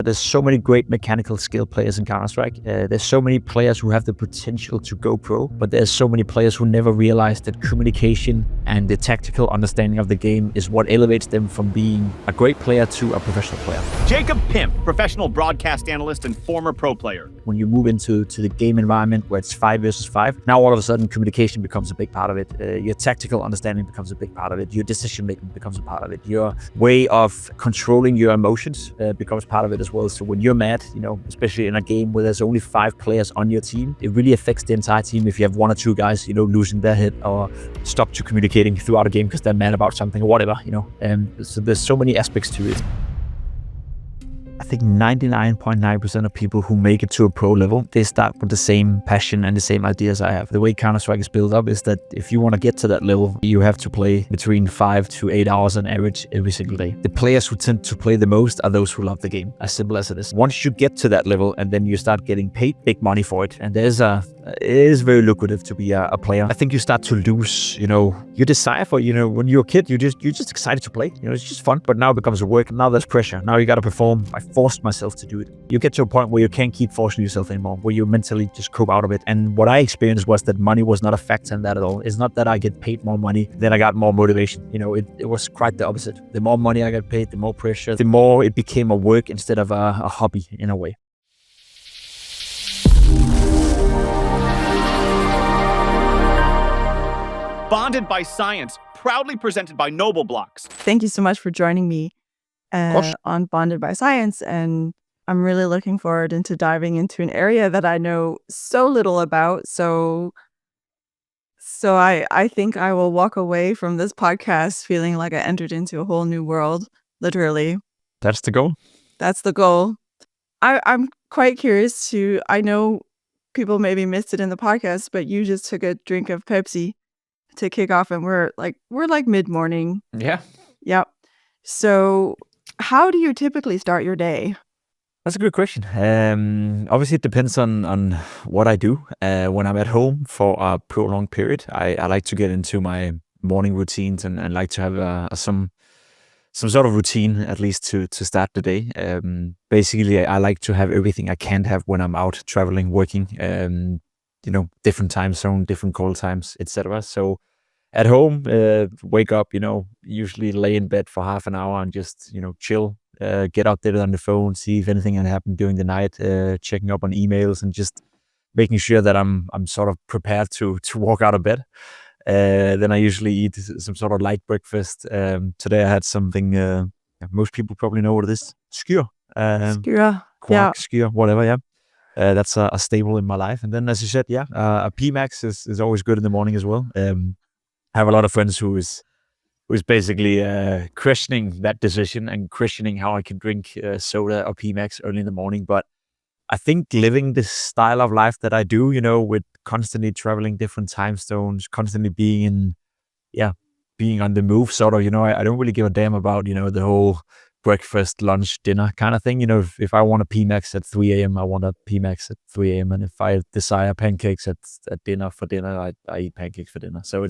There's so many great mechanical skill players in Counter-Strike. There's so many players who have the potential to go pro, but there's so many players who never realize that communication and the tactical understanding of the game is what elevates them from being a great player to a professional player. Jacob Pimp, professional broadcast analyst and former pro player. When you move into the game environment where it's 5 versus 5, now all of a sudden communication becomes a big part of it. Your tactical understanding becomes a big part of it. Your decision making becomes a part of it. Your way of controlling your emotions becomes part of it as well. So when you're mad, especially in a game where there's only 5 players on your team, it really affects the entire team if you have 1 or 2 guys, losing their head or stop to communicating throughout a game because they're mad about something or whatever, So there's so many aspects to it. I think 99.9% of people who make it to a pro level, they start with the same passion and the same ideas I have. The way Counter-Strike is built up is that if you want to get to that level, you have to play between 5 to 8 hours on average every single day. The players who tend to play the most are those who love the game, as simple as it is. Once you get to that level and then you start getting paid big money for it, and it is very lucrative to be a player. I think you start to lose, your desire for, when you're a kid, you're just excited to play. It's just fun, but now it becomes a work. Now there's pressure. Now you got to perform. I forced myself to do it. You get to a point where you can't keep forcing yourself anymore, where you mentally just cope out of it. And what I experienced was that money was not a factor in that at all. It's not that I get paid more money, then I got more motivation. It was quite the opposite. The more money I got paid, the more pressure, the more it became a work instead of a hobby in a way. Bonded by Science, proudly presented by Noble Blocks. Thank you so much for joining me on Bonded by Science. And I'm really looking forward into diving into an area that I know so little about. So I think I will walk away from this podcast feeling like I entered into a whole new world, literally. That's the goal. That's the goal. I'm quite curious I know people maybe missed it in the podcast, but you just took a drink of Pepsi to kick off, and we're like mid-morning. Yeah. Yep. So how do you typically start your day? That's a good question. Obviously, it depends on what I do. When I'm at home for a prolonged period, I like to get into my morning routines and like to have some sort of routine, at least to start the day. Basically, I like to have everything I can have when I'm out traveling, working, different time zone, different call times, etc. So at home, wake up, usually lay in bed for half an hour and just, chill, get out there on the phone, see if anything had happened during the night, checking up on emails and just making sure that I'm sort of prepared to walk out of bed. Then I usually eat some sort of light breakfast. Today I had something, most people probably know what it is. Skyr. Skyr. Quark, skyr, whatever, yeah. That's a staple in my life. And then, as you said, a PMAX is always good in the morning as well. I have a lot of friends who is basically questioning that decision and questioning how I can drink soda or PMAX early in the morning. But I think living this style of life that I do, with constantly traveling different time zones, constantly being on the move, sort of, I don't really give a damn about, the whole breakfast, lunch, dinner kind of thing. If I want a PMAX at 3 a.m., I want a PMAX at 3 a.m. And if I desire pancakes at dinner for dinner, I eat pancakes for dinner. So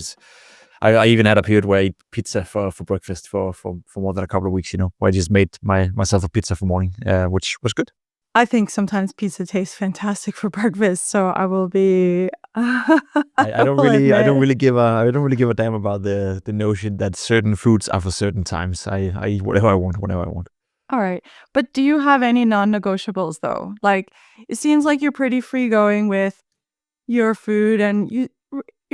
I even had a period where I eat pizza for breakfast for more than a couple of weeks, where I just made myself a pizza for morning, which was good. I think sometimes pizza tastes fantastic for breakfast, so I will be. I don't really give a damn about the notion that certain foods are for certain times. I eat whatever I want, whenever I want. All right, but do you have any non-negotiables though? Like, it seems like you're pretty free going with your food, and you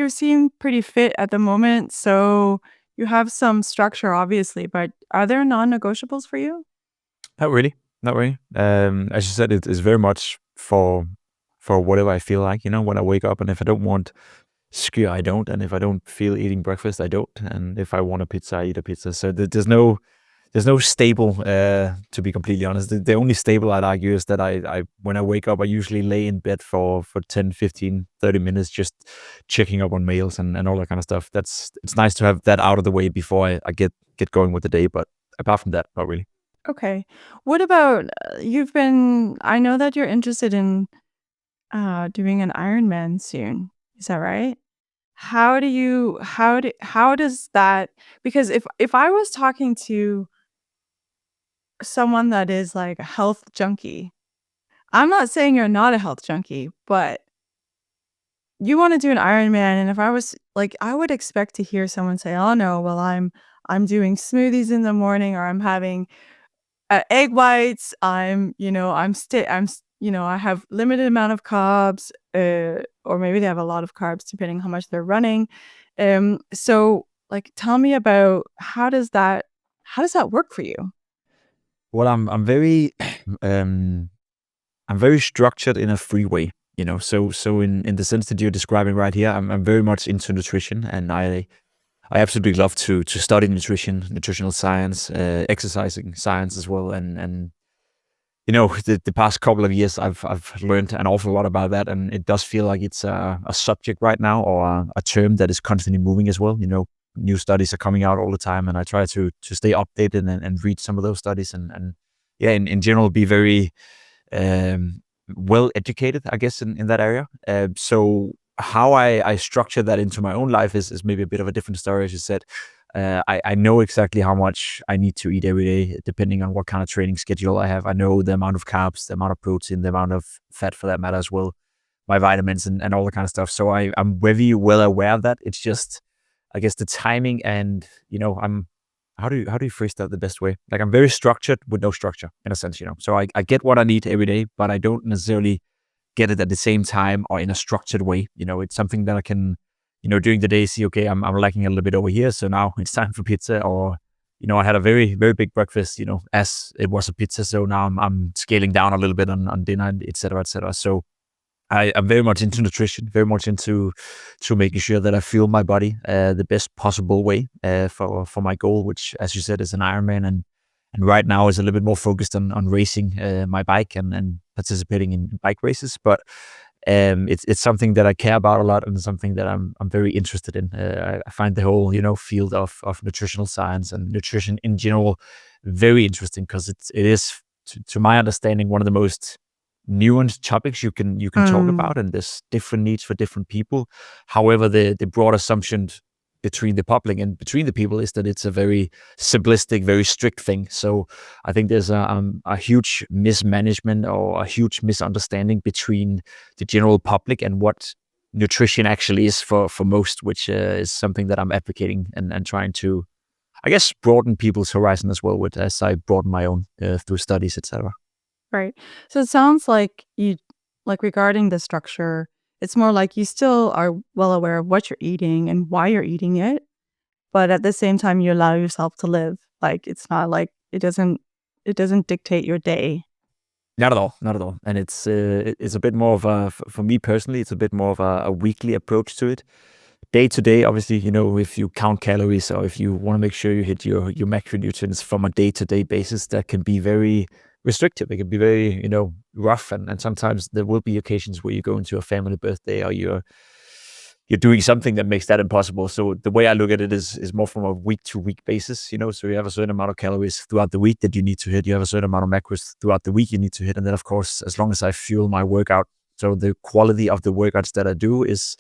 seem pretty fit at the moment. So you have some structure, obviously, but are there non-negotiables for you? Not really. As you said, it is very much for whatever I feel like, when I wake up. And if I don't want skyr, I don't. And if I don't feel eating breakfast, I don't. And if I want a pizza, I eat a pizza. So there's no stable, to be completely honest. The only stable I'd argue is that I when I wake up, I usually lay in bed for 10, 15, 30 minutes, just checking up on mails and all that kind of stuff. It's nice to have that out of the way before I get going with the day. But apart from that, not really. Okay. What about I know that you're interested in doing an Ironman soon. Is that right? How does that, because if I was talking to someone that is like a health junkie, I'm not saying you're not a health junkie, but you want to do an Ironman, and if I was like, I would expect to hear someone say, "Oh no, well I'm doing smoothies in the morning, or I'm having egg whites. I have limited amount of carbs, or maybe they have a lot of carbs depending how much they're running." So like, tell me about how does that work for you? Well, I'm very I'm very structured in a free way, So in the sense that you're describing right here, I'm very much into nutrition, and I absolutely love to study nutrition, nutritional science, exercising science as well, and the past couple of years I've learned an awful lot about that, and it does feel like it's a subject right now, or a term that is constantly moving as well. New studies are coming out all the time, and I try to stay updated and read some of those studies, and yeah, in general, be very well educated, I guess, in that area. So how I structure that into my own life is maybe a bit of a different story, as you said. I know exactly how much I need to eat every day, depending on what kind of training schedule I have. I know the amount of carbs, the amount of protein, the amount of fat for that matter as well, my vitamins and all the kind of stuff. So I'm very well aware of that. It's just, I guess, the timing, and I'm how do you phrase that the best way? Like, I'm very structured with no structure, in a sense. So I get what I need every day, but I don't necessarily get it at the same time or in a structured way. It's something that I can, during the day see, okay, I'm lacking a little bit over here, so now it's time for pizza. Or, I had a very, very big breakfast, as it was a pizza, so now I'm scaling down a little bit on dinner, et cetera, et cetera. So I'm very much into nutrition, very much into making sure that I fuel my body the best possible way for my goal, which, as you said, is an Ironman, and right now is a little bit more focused on racing my bike and participating in bike races. But it's something that I care about a lot, and something that I'm very interested in. I find the whole field of nutritional science and nutrition in general very interesting, because it is, to my understanding, one of the most nuanced topics you can talk about, and there's different needs for different people. However, the broad assumption between the public and between the people is that it's a very simplistic, very strict thing. So I think there's a huge mismanagement or a huge misunderstanding between the general public and what nutrition actually is for most, which is something that I'm advocating and trying to, I guess, broaden people's horizon as well with, as I broaden my own through studies, etc. Right. So it sounds like regarding the structure, it's more like you still are well aware of what you're eating and why you're eating it, but at the same time you allow yourself to live. Like, it's not like it doesn't dictate your day. Not at all, not at all. And it's a bit more of for me personally, it's a bit more of a weekly approach to it. Day to day, obviously, if you count calories, or if you want to make sure you hit your macronutrients from a day to day basis, that can be very restrictive. It can be very, rough. And sometimes there will be occasions where you go into a family birthday, or you're doing something that makes that impossible. So the way I look at it is more from a week to week basis, so you have a certain amount of calories throughout the week that you need to hit. You have a certain amount of macros throughout the week you need to hit. And then, of course, as long as I fuel my workout, so the quality of the workouts that I do is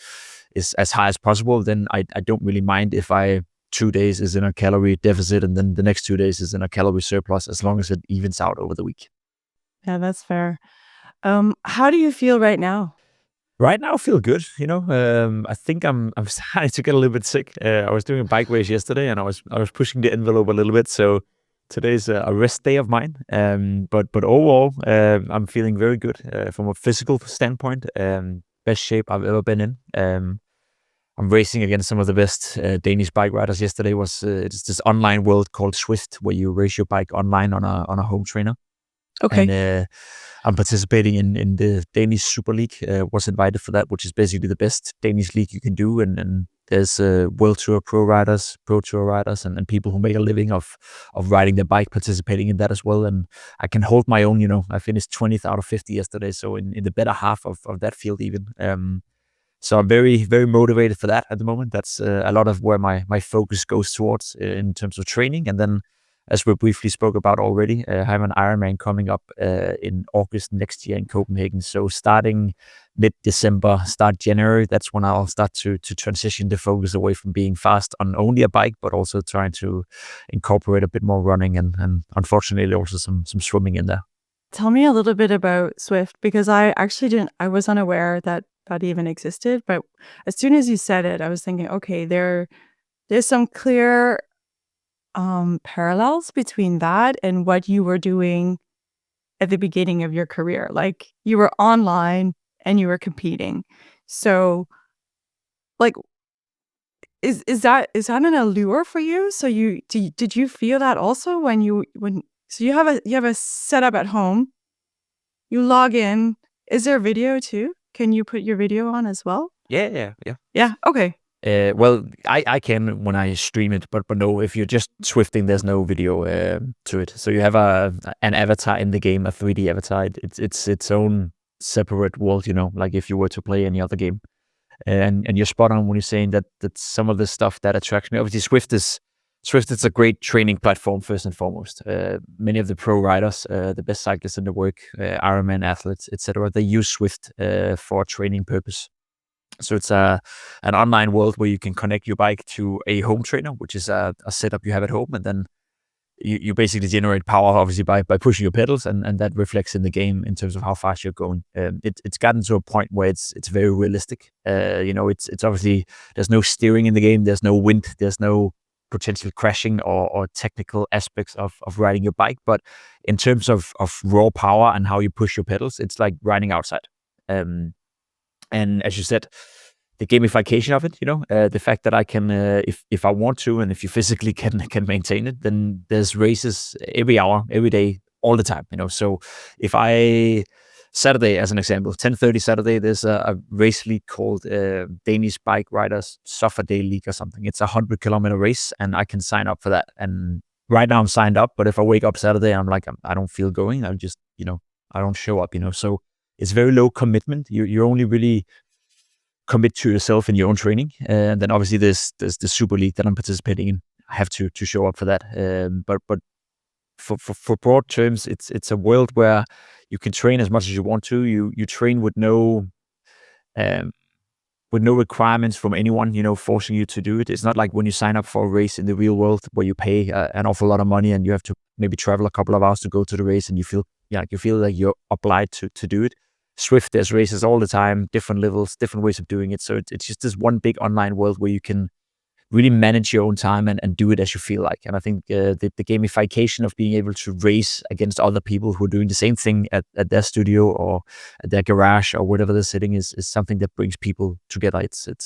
as high as possible, then I don't really mind if 2 days is in a calorie deficit and then the next 2 days is in a calorie surplus, as long as it evens out over the week. Yeah, that's fair. How do you feel right now? Right now, I feel good. I think I'm starting to get a little bit sick. I was doing a bike race yesterday, and I was pushing the envelope a little bit. So today's a rest day of mine. But overall, I'm feeling very good from a physical standpoint. Best shape I've ever been in. I'm racing against some of the best Danish bike riders. Yesterday was it's this online world called Swift, where you race your bike online on a home trainer. Okay. And I'm participating in the Danish Super League. Was invited for that, which is basically the best Danish league you can do. And there's World Tour Pro riders, Pro Tour riders, and people who make a living of riding their bike, participating in that as well. And I can hold my own. I finished 20th out of 50 yesterday, so in the better half of that field even. So I'm very, very motivated for that at the moment. That's a lot of where my focus goes towards in terms of training. And then, as we briefly spoke about already, I have an Ironman coming up in August next year in Copenhagen. So starting mid-December, start January, that's when I'll start to transition the focus away from being fast on only a bike, but also trying to incorporate a bit more running and unfortunately also some swimming in there. Tell me a little bit about Swift, because I actually I was unaware that that even existed. But as soon as you said it, I was thinking, okay, there's some clear parallels between that and what you were doing at the beginning of your career. Like, you were online and you were competing. So, like, is that an allure for you? So did you feel that also when so you have a setup at home, you log in. Is there video too? Can you put your video on as well? Yeah. Yeah. Okay. Well, I can when I stream it, but no, if you're just Swifting, there's no video to it. So you have an avatar in the game, a 3D avatar. It's its own separate world, like if you were to play any other game. And you're spot on when you're saying that some of the stuff that attracts me. Obviously, Swift is a great training platform first and foremost. Many of the pro riders, the best cyclists in the world, Ironman athletes, etc., they use Swift for training purpose. So it's an online world where you can connect your bike to a home trainer, which is a setup you have at home, and then you basically generate power, obviously, by pushing your pedals, and that reflects in the game in terms of how fast you're going. It's gotten to a point where it's very realistic. It's obviously, there's no steering in the game, there's no wind, there's no potential crashing or technical aspects of riding your bike. But in terms of raw power and how you push your pedals, it's like riding outside. And as you said, the gamification of it, the fact that I can, if I want to, and if you physically can maintain it, then there's races every hour, every day, all the time. So if Saturday, as an example, 10:30 Saturday, there's a race league called Danish Bike Riders Suffer Day League or something. It's a 100-kilometer race, and I can sign up for that. And right now I'm signed up, but if I wake up Saturday, I'm like, I don't feel going. I just, I don't show up. So it's very low commitment. You only really commit to yourself in your own training, and then obviously there's the Super League that I'm participating in. I have to show up for that. But for broad terms, it's a world where you can train as much as you want to. You train with no requirements from anyone, forcing you to do it. It's not like when you sign up for a race in the real world where you pay an awful lot of money and you have to maybe travel a couple of hours to go to the race, and you feel like you're obliged to do it. Swift, there's races all the time, different levels, different ways of doing it. So it's just this one big online world where you can really manage your own time and do it as you feel like. And I think the gamification of being able to race against other people who are doing the same thing at their studio or at their garage or whatever they're sitting is something that brings people together. It's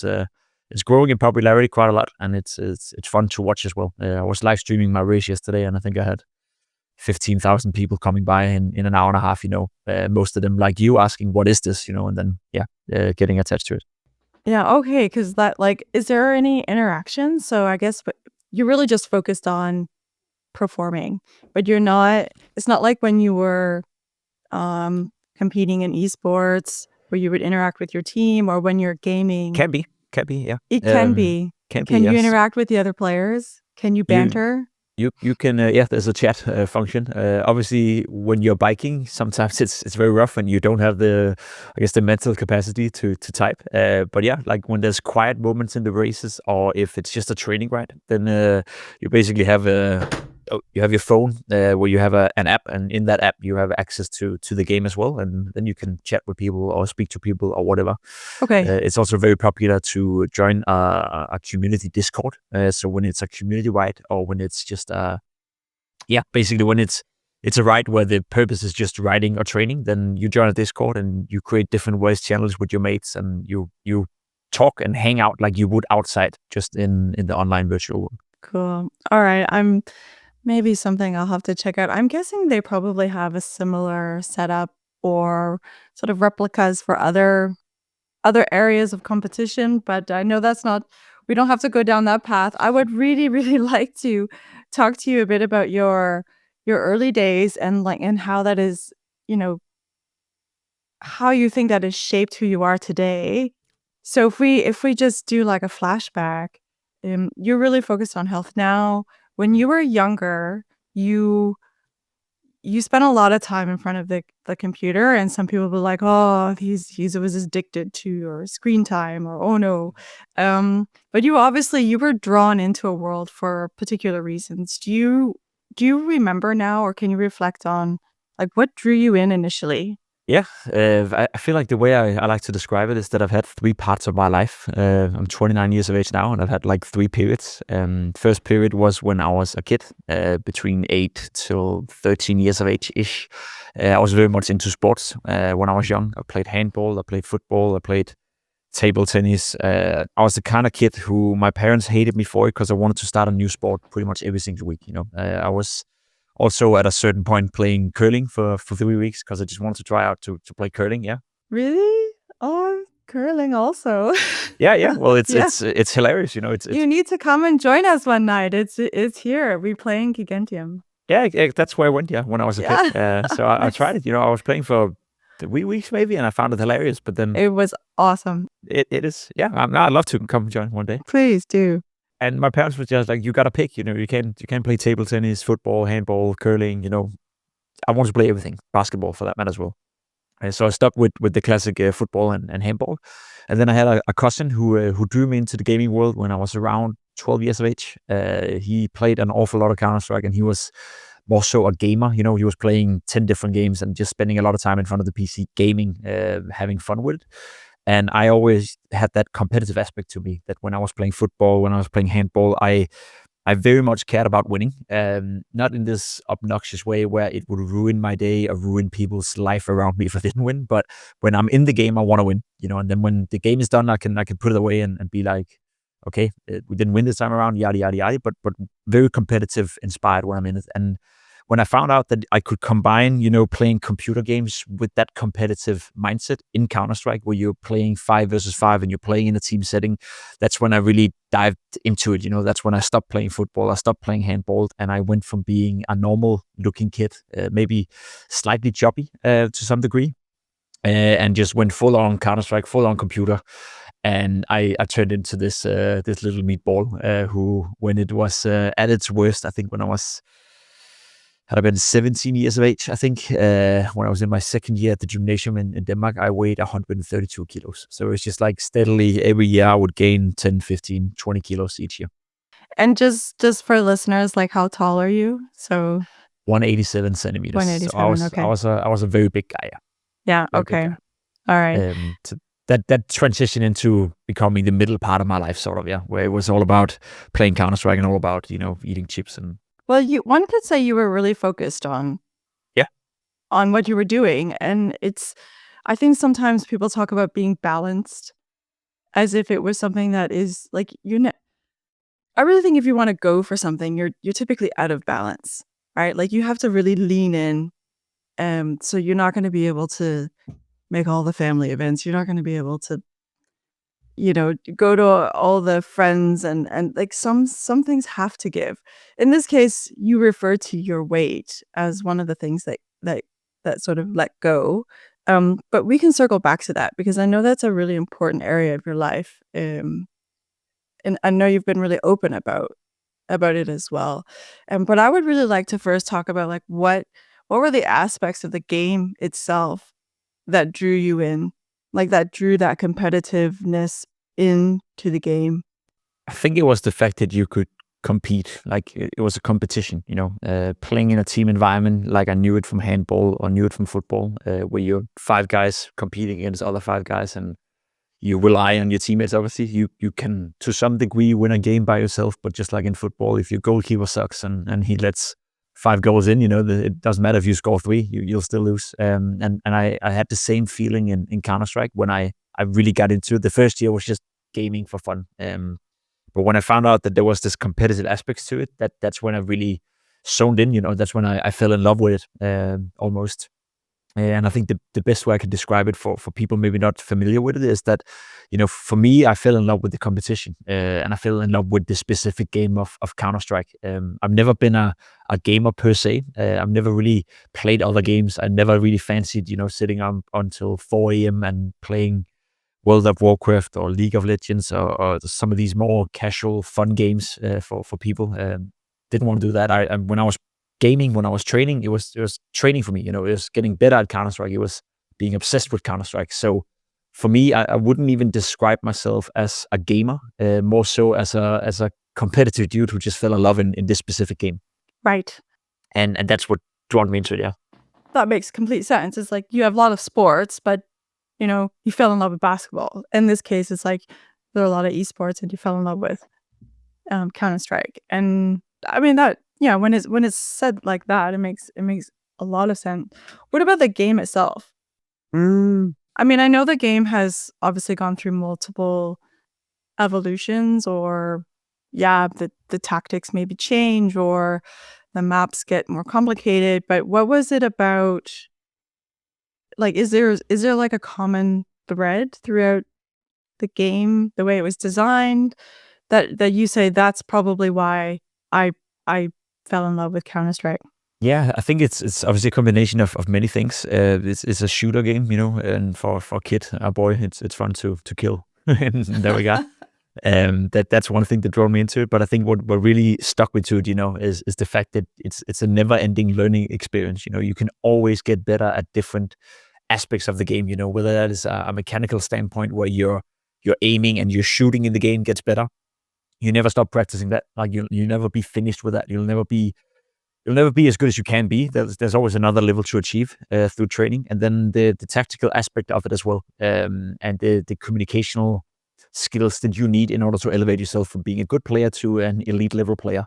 growing in popularity quite a lot, and it's fun to watch as well. I was live streaming my race yesterday, and I think I had 15,000 people coming by in an hour and a half, most of them like you asking, what is this, and then, getting attached to it. Yeah. Okay. Because is there any interaction? So I guess you're really just focused on performing, but it's not like when you were competing in esports where you would interact with your team, or when you're gaming. Can be, yeah. It can be. Can you yes. interact with the other players? Can you banter? You can, there's a chat function. Obviously, when you're biking, sometimes it's very rough and you don't have the mental capacity to type. But yeah, like when there's quiet moments in the races, or if it's just a training ride, then you basically have your phone where you have an app, and in that app you have access to the game as well, and then you can chat with people or speak to people or whatever. Okay. It's also very popular to join a community Discord. So when it's a community ride, or when it's just basically when it's a ride where the purpose is just riding or training, then you join a Discord and you create different voice channels with your mates, and you talk and hang out like you would outside, just in the online virtual world. Cool. All right. Maybe something I'll have to check out. I'm guessing they probably have a similar setup or sort of replicas for other areas of competition, but I know we don't have to go down that path. I would really, really like to talk to you a bit about your early days and how that is, how you think that has shaped who you are today. So if we just do like a flashback, you're really focused on health now. When you were younger, you you spend a lot of time in front of the computer, and some people will be like, oh, he was addicted to your screen time, or oh no. But you were drawn into a world for particular reasons. Do you remember now, or can you reflect on like what drew you in initially? Yeah, I feel like the way I like to describe it is that I've had three parts of my life. I'm 29 years of age now, and I've had like three periods. First period was when I was a kid, between 8 till 13 years of age-ish. I was very much into sports when I was young. I played handball, I played football, I played table tennis. I was the kind of kid who my parents hated me for it because I wanted to start a new sport pretty much every single week. I was also at a certain point playing curling for 3 weeks because I just wanted to try out to play curling. Yeah. Really? Oh, curling also. Yeah. Well, it's Yeah. it's hilarious. It's You need to come and join us one night. It's here. We're playing Gigantium. yeah, that's where I went. Yeah, when I was a kid. So I Nice. tried it. I was playing for 3 weeks maybe, and I found it hilarious. But then It was awesome. it is. Yeah, I'd love to come join one day. Please do. And my parents were just like, you gotta pick. You can't play table tennis, football, handball, curling. I want to play everything, basketball for that matter as well. And so I stuck with the classic football and handball. And then I had a cousin who drew me into the gaming world when I was around 12 years of age. He played an awful lot of Counter-Strike, and he was more so a gamer. He was playing 10 different games and just spending a lot of time in front of the PC gaming, having fun with it. And I always had that competitive aspect to me, that when I was playing football, when I was playing handball, I very much cared about winning. Not in this obnoxious way where it would ruin my day or ruin people's life around me if I didn't win. But when I'm in the game, I want to win. And then when the game is done, I can put it away and be like, okay, we didn't win this time around, yada yada yada. But very competitive, inspired when I'm in it. And when I found out that I could combine, playing computer games with that competitive mindset in Counter-Strike, where you're playing 5 versus 5 and you're playing in a team setting, that's when I really dived into it. That's when I stopped playing football, I stopped playing handball, and I went from being a normal looking kid, maybe slightly chubby to some degree, and just went full on Counter-Strike, full on computer. And I turned into this little meatball who, when it was at its worst, I think when had I been 17 years of age, I think, when I was in my second year at the gymnasium in Denmark, I weighed 132 kilos. So it's just like steadily every year I would gain 10, 15, 20 kilos each year. And just for listeners, like how tall are you? So 187 centimeters. 187, So okay. I was a very big guy. Yeah, Very big okay. guy. All right. So that transition into becoming the middle part of my life, sort of, yeah, where it was all about playing Counter-Strike and all about, eating chips and Well, one could say you were really focused on yeah. on what you were doing. And I think sometimes people talk about being balanced as if it was something that is like, I really think if you want to go for something, you're typically out of balance, right? Like you have to really lean in. So you're not going to be able to make all the family events. You're not going to be able to, go to all the friends, and like some things have to give. In this case, you refer to your weight as one of the things that sort of let go. But we can circle back to that because I know that's a really important area of your life. And I know you've been really open about it as well. But I would really like to first talk about like what were the aspects of the game itself that drew you in, like that drew that competitiveness into the game. I think it was the fact that you could compete, like it was a competition, playing in a team environment, like I knew it from handball or knew it from football, where you're 5 guys competing against other 5 guys, and you rely on your teammates. Obviously, you can to some degree win a game by yourself, but just like in football, if your goalkeeper sucks and he lets 5 goals in, it doesn't matter if you score 3, you'll still lose. And I had the same feeling in Counter-Strike when I really got into it. The first year was just gaming for fun. But when I found out that there was this competitive aspects to it, that's when I really zoned in. That's when I fell in love with it, almost. And I think the best way I can describe it for people maybe not familiar with it is that, for me, I fell in love with the competition, and I fell in love with the specific game of Counter-Strike. I've never been a gamer per se. I've never really played other games. I never really fancied, sitting on until 4 a.m. and playing World of Warcraft or League of Legends or some of these more casual, fun games for people. Didn't want to do that. When I was gaming when I was training. It was training for me. It was getting better at Counter-Strike. It was being obsessed with Counter-Strike. So for me, I wouldn't even describe myself as a gamer, more so as a competitive dude who just fell in love in this specific game. Right. And that's what drawn me into it, yeah. That makes complete sense. It's like you have a lot of sports, but you fell in love with basketball. In this case, it's like there are a lot of esports and you fell in love with Counter-Strike. And I mean that, yeah, when it's said like that, it makes a lot of sense. What about the game itself? I mean, I know the game has obviously gone through multiple evolutions, or the tactics maybe change, or the maps get more complicated. But what was it about? Like, is there like a common thread throughout the game, the way it was designed, that you say that's probably why I fell in love with Counter-Strike? Yeah, I think it's obviously a combination of many things. It's a shooter game, and for a kid, a boy, it's fun to kill. And there we go. That's one thing that drew me into it. But I think what really stuck me to it, is the fact that it's a never-ending learning experience. You can always get better at different aspects of the game. Whether that is a mechanical standpoint where you're aiming and you're shooting in the game gets better. You never stop practicing that. Like you never be finished with that. You'll never be as good as you can be. There's always another level to achieve through training, and then the tactical aspect of it as well, and the communicational skills that you need in order to elevate yourself from being a good player to an elite level player.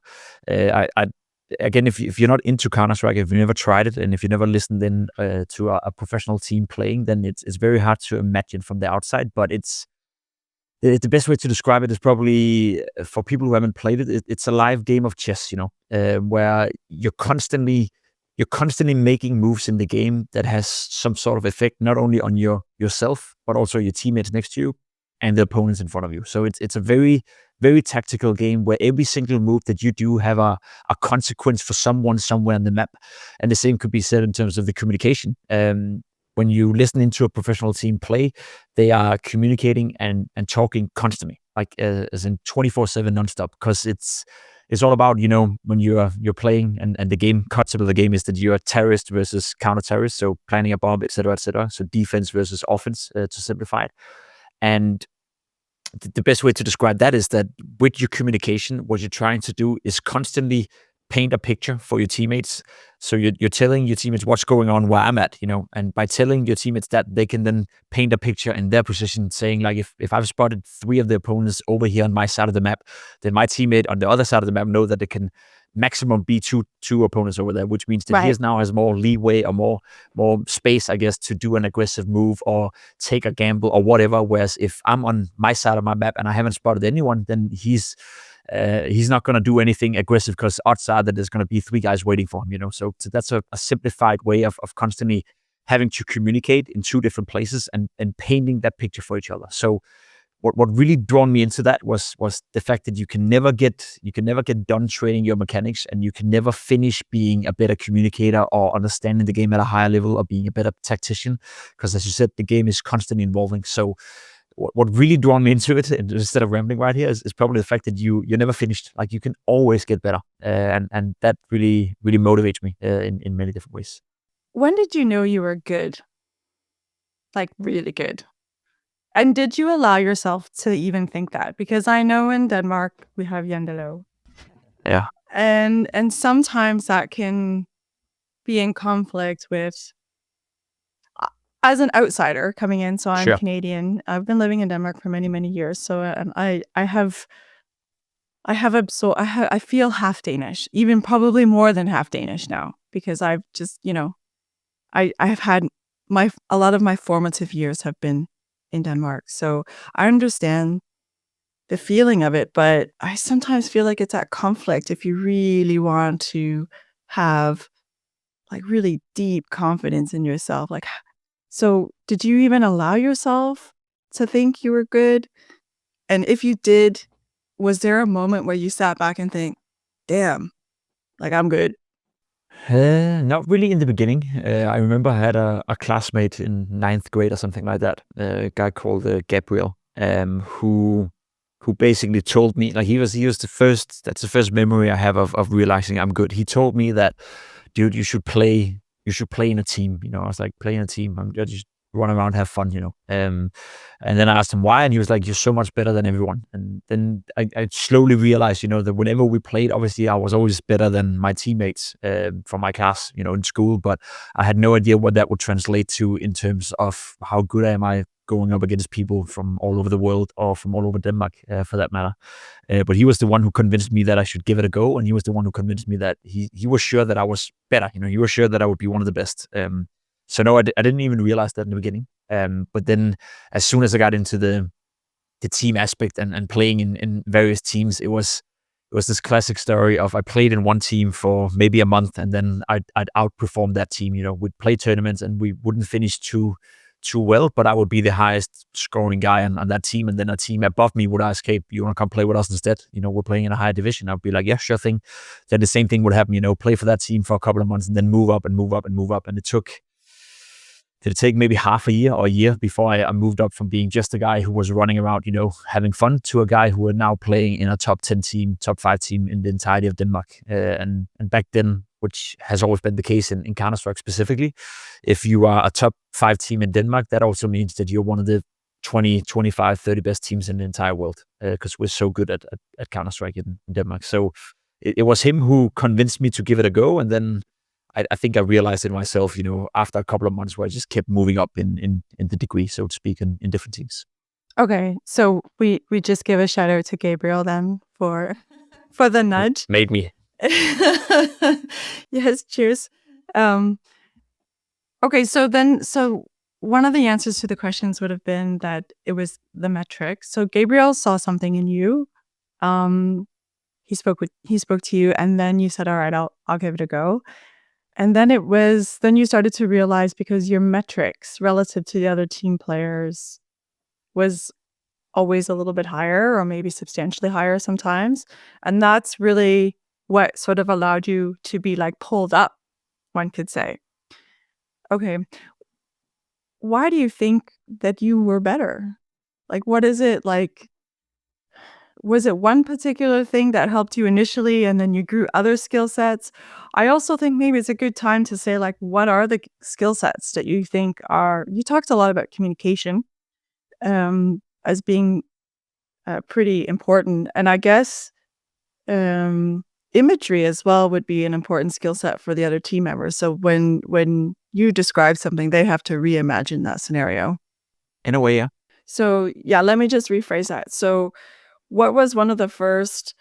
Again, if you're not into Counter-Strike, if you've never tried it, and if you never listened in to a professional team playing, then it's very hard to imagine from the outside. But the best way to describe it is probably, for people who haven't played it, it's a live game of chess, where you're constantly making moves in the game that has some sort of effect, not only on yourself, but also your teammates next to you and the opponents in front of you. So it's a very, very tactical game where every single move that you do have a consequence for someone somewhere on the map. And the same could be said in terms of the communication. When you listen into a professional team play, they are communicating and talking constantly, like as in 24/7 nonstop, because it's all about, when you're playing, and the game concept of the game is that you're a terrorist versus counter-terrorist, so planning a bomb, etc., etc. So defense versus offense, to simplify it. And the best way to describe that is that with your communication, what you're trying to do is constantly paint a picture for your teammates. So you're telling your teammates what's going on where I'm at, and by telling your teammates that, they can then paint a picture in their position, saying like, if I've spotted 3 of the opponents over here on my side of the map, then my teammate on the other side of the map know that they can maximum be two opponents over there, which means that he now has more leeway or more space, I guess, to do an aggressive move or take a gamble or whatever. Whereas if I'm on my side of my map and I haven't spotted anyone, then he's not going to do anything aggressive, because odds are that there's going to be 3 guys waiting for him, So that's a simplified way of constantly having to communicate in 2 different places and painting that picture for each other. So what really drawn me into that was the fact that you can never get done training your mechanics, and you can never finish being a better communicator or understanding the game at a higher level or being a better tactician, because as you said, the game is constantly evolving. So what really drawn me into it, instead of rambling right here, is probably the fact that you're never finished. Like, you can always get better, and that really motivates me in many different ways. When did you know you were good? Like, really good? And did you allow yourself to even think that? Because I know in Denmark we have Jandelov. Yeah. And sometimes that can be in conflict with, as an outsider coming in. So I'm Canadian. I've been living in Denmark for many, many years. So I feel half Danish, even probably more than half Danish now, because I've just, I've had a lot of my formative years have been in Denmark. So I understand the feeling of it, but I sometimes feel like it's at conflict if you really want to have like really deep confidence in yourself. Like, so did you even allow yourself to think you were good? And if you did, was there a moment where you sat back and think, damn, like, I'm good? Not really in the beginning. I remember I had a classmate in 9th grade or something like that, a guy called Gabriel, who who basically told me, like, he was the first. That's the first memory I have of realizing I'm good. He told me that, dude, you should play in a team. I was like, play in a team. I'm just run around, have fun. And then I asked him why, and he was like, you're so much better than everyone. And then I slowly realized, that whenever we played, obviously I was always better than my teammates from my class, in school, but I had no idea what that would translate to in terms of how good am I going up against people from all over the world or from all over Denmark, for that matter. But he was the one who convinced me that I should give it a go, and he was the one who convinced me that he was sure that I was better. He was sure that I would be one of the best. So no, I didn't even realize that in the beginning. But then, as soon as I got into the team aspect and playing in various teams, it was this classic story of, I played in one team for maybe a month, and then I'd outperform that team. We'd play tournaments and we wouldn't finish too well, but I would be the highest scoring guy on that team, and then a team above me would ask, hey, you want to come play with us instead? We're playing in a higher division. I'd be like, yeah, sure thing. Then the same thing would happen, play for that team for a couple of months and then move up and move up and move up. And did it take maybe half a year or a year before I moved up from being just a guy who was running around, having fun, to a guy who were now playing in a top 10 team, top 5 team in the entirety of Denmark. And back then, which has always been the case in Counter-Strike specifically, if you are a top 5 team in Denmark, that also means that you're one of the 20, 25, 30 best teams in the entire world, because we're so good at Counter-Strike in Denmark. So it was him who convinced me to give it a go, and then I think I realized it myself, after a couple of months, where I just kept moving up in the degree, so to speak, in different teams. Okay, so we just give a shout out to Gabriel then for the nudge. Made me. Yes, cheers. Okay, so one of the answers to the questions would have been that it was the metrics. So Gabriel saw something in you. He spoke to you, and then you said, all right, I'll give it a go. And then then you started to realize, because your metrics relative to the other team players was always a little bit higher, or maybe substantially higher sometimes. And that's really what sort of allowed you to be like pulled up, one could say. Okay. Why do you think that you were better? Like, what is it like? Was it one particular thing that helped you initially and then you grew other skill sets? I also think maybe it's a good time to say, like, what are the skill sets that you think you talked a lot about communication as being pretty important. And I guess imagery as well would be an important skill set for the other team members. So when you describe something, they have to reimagine that scenario. In a way, yeah. So yeah, let me just rephrase that. So what was one of the first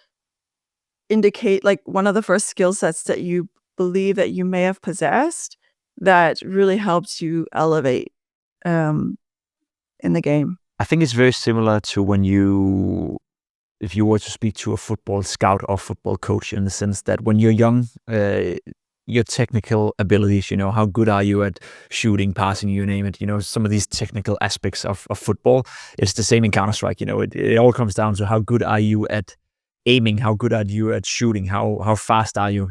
skill sets that you believe that you may have possessed that really helped you elevate in the game? I think it's very similar to if you were to speak to a football scout or football coach, in the sense that when you're young, your technical abilities, how good are you at shooting, passing, you name it, some of these technical aspects of football. It's the same in Counter-Strike, it all comes down to how good are you at aiming, how good are you at shooting, how fast are you,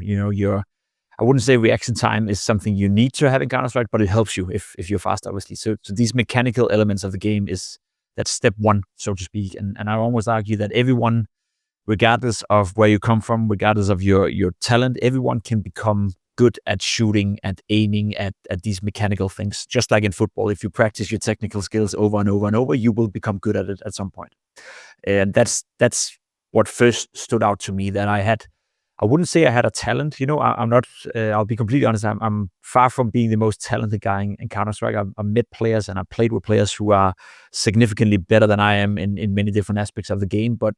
I wouldn't say reaction time is something you need to have in Counter-Strike, but it helps you if you're fast, obviously. So these mechanical elements of the game that's step one, so to speak. And I almost argue that everyone, regardless of where you come from, regardless of your talent, everyone can become good at shooting, at aiming, at these mechanical things. Just like in football, if you practice your technical skills over and over and over, you will become good at it at some point. And that's what first stood out to me, that I wouldn't say I had a talent. I'm not, I'll be completely honest, I'm far from being the most talented guy in Counter-Strike. I've met players and I've played with players who are significantly better than I am in many different aspects of the game, but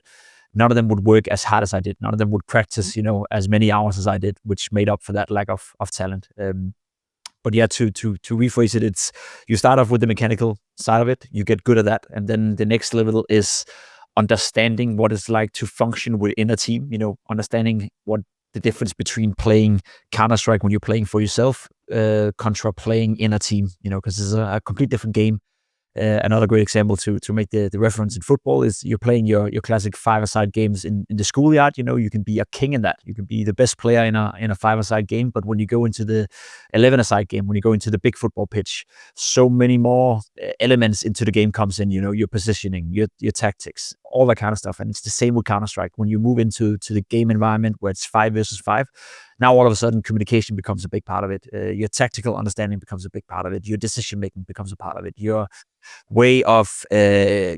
none of them would work as hard as I did. None of them would practice, as many hours as I did, which made up for that lack of talent. But yeah, to rephrase it, it's you start off with the mechanical side of it, you get good at that, and then the next level is understanding what it's like to function within a team, understanding what the difference between playing Counter-Strike when you're playing for yourself contra playing in a team, because it's a complete different game. Another great example to make the reference in football is you're playing your classic five-a-side games in the schoolyard. You can be a king in that. You can be the best player in a five-a-side game. But when you go into the 11-a-side game, when you go into the big football pitch, so many more elements into the game comes in. Your positioning, your tactics, all that kind of stuff. And it's the same with Counter-Strike. When you move into the game environment where it's 5 versus 5, now all of a sudden communication becomes a big part of it. Your tactical understanding becomes a big part of it. Your decision making becomes a part of it. Your way of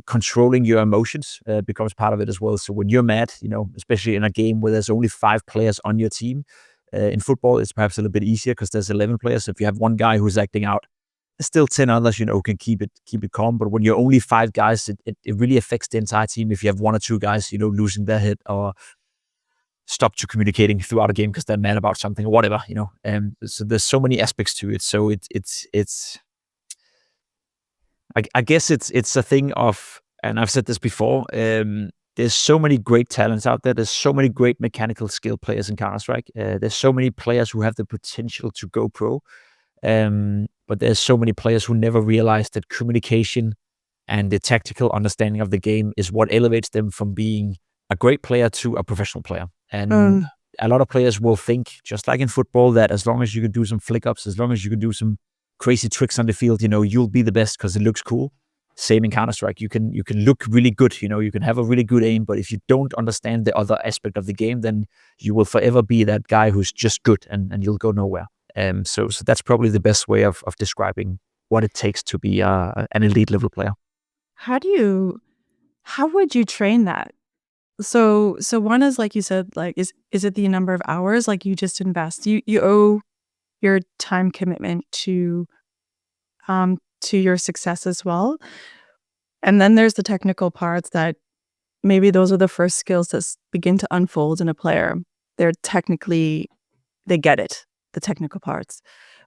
controlling your emotions becomes part of it as well. So when you're mad, especially in a game where there's only 5 players on your team, in football, it's perhaps a little bit easier because there's 11 players. So if you have one guy who's acting out, there's still 10 others, who can keep it calm. But when you're only 5 guys, it really affects the entire team. If you have 1 or 2 guys, losing their head or stop to communicating throughout a game because they're mad about something or whatever, so there's so many aspects to it. So it's I guess it's a thing of, and I've said this before, there's so many great talents out there. There's so many great mechanical skill players in Counter-Strike. There's so many players who have the potential to go pro. But there's so many players who never realize that communication and the tactical understanding of the game is what elevates them from being a great player to a professional player. And a lot of players will think, just like in football, that as long as you can do some flick ups, as long as you can do some crazy tricks on the field, you'll be the best because it looks cool. Same in Counter-Strike. You can look really good, you can have a really good aim, but if you don't understand the other aspect of the game, then you will forever be that guy who's just good and you'll go nowhere. So that's probably the best way of describing what it takes to be an elite level player. How would you train that? So one is, like you said, like, is it the number of hours like you just invest? You owe your time commitment to your success as well. And then there's the technical parts that maybe those are the first skills that begin to unfold in a player. They get it, the technical parts.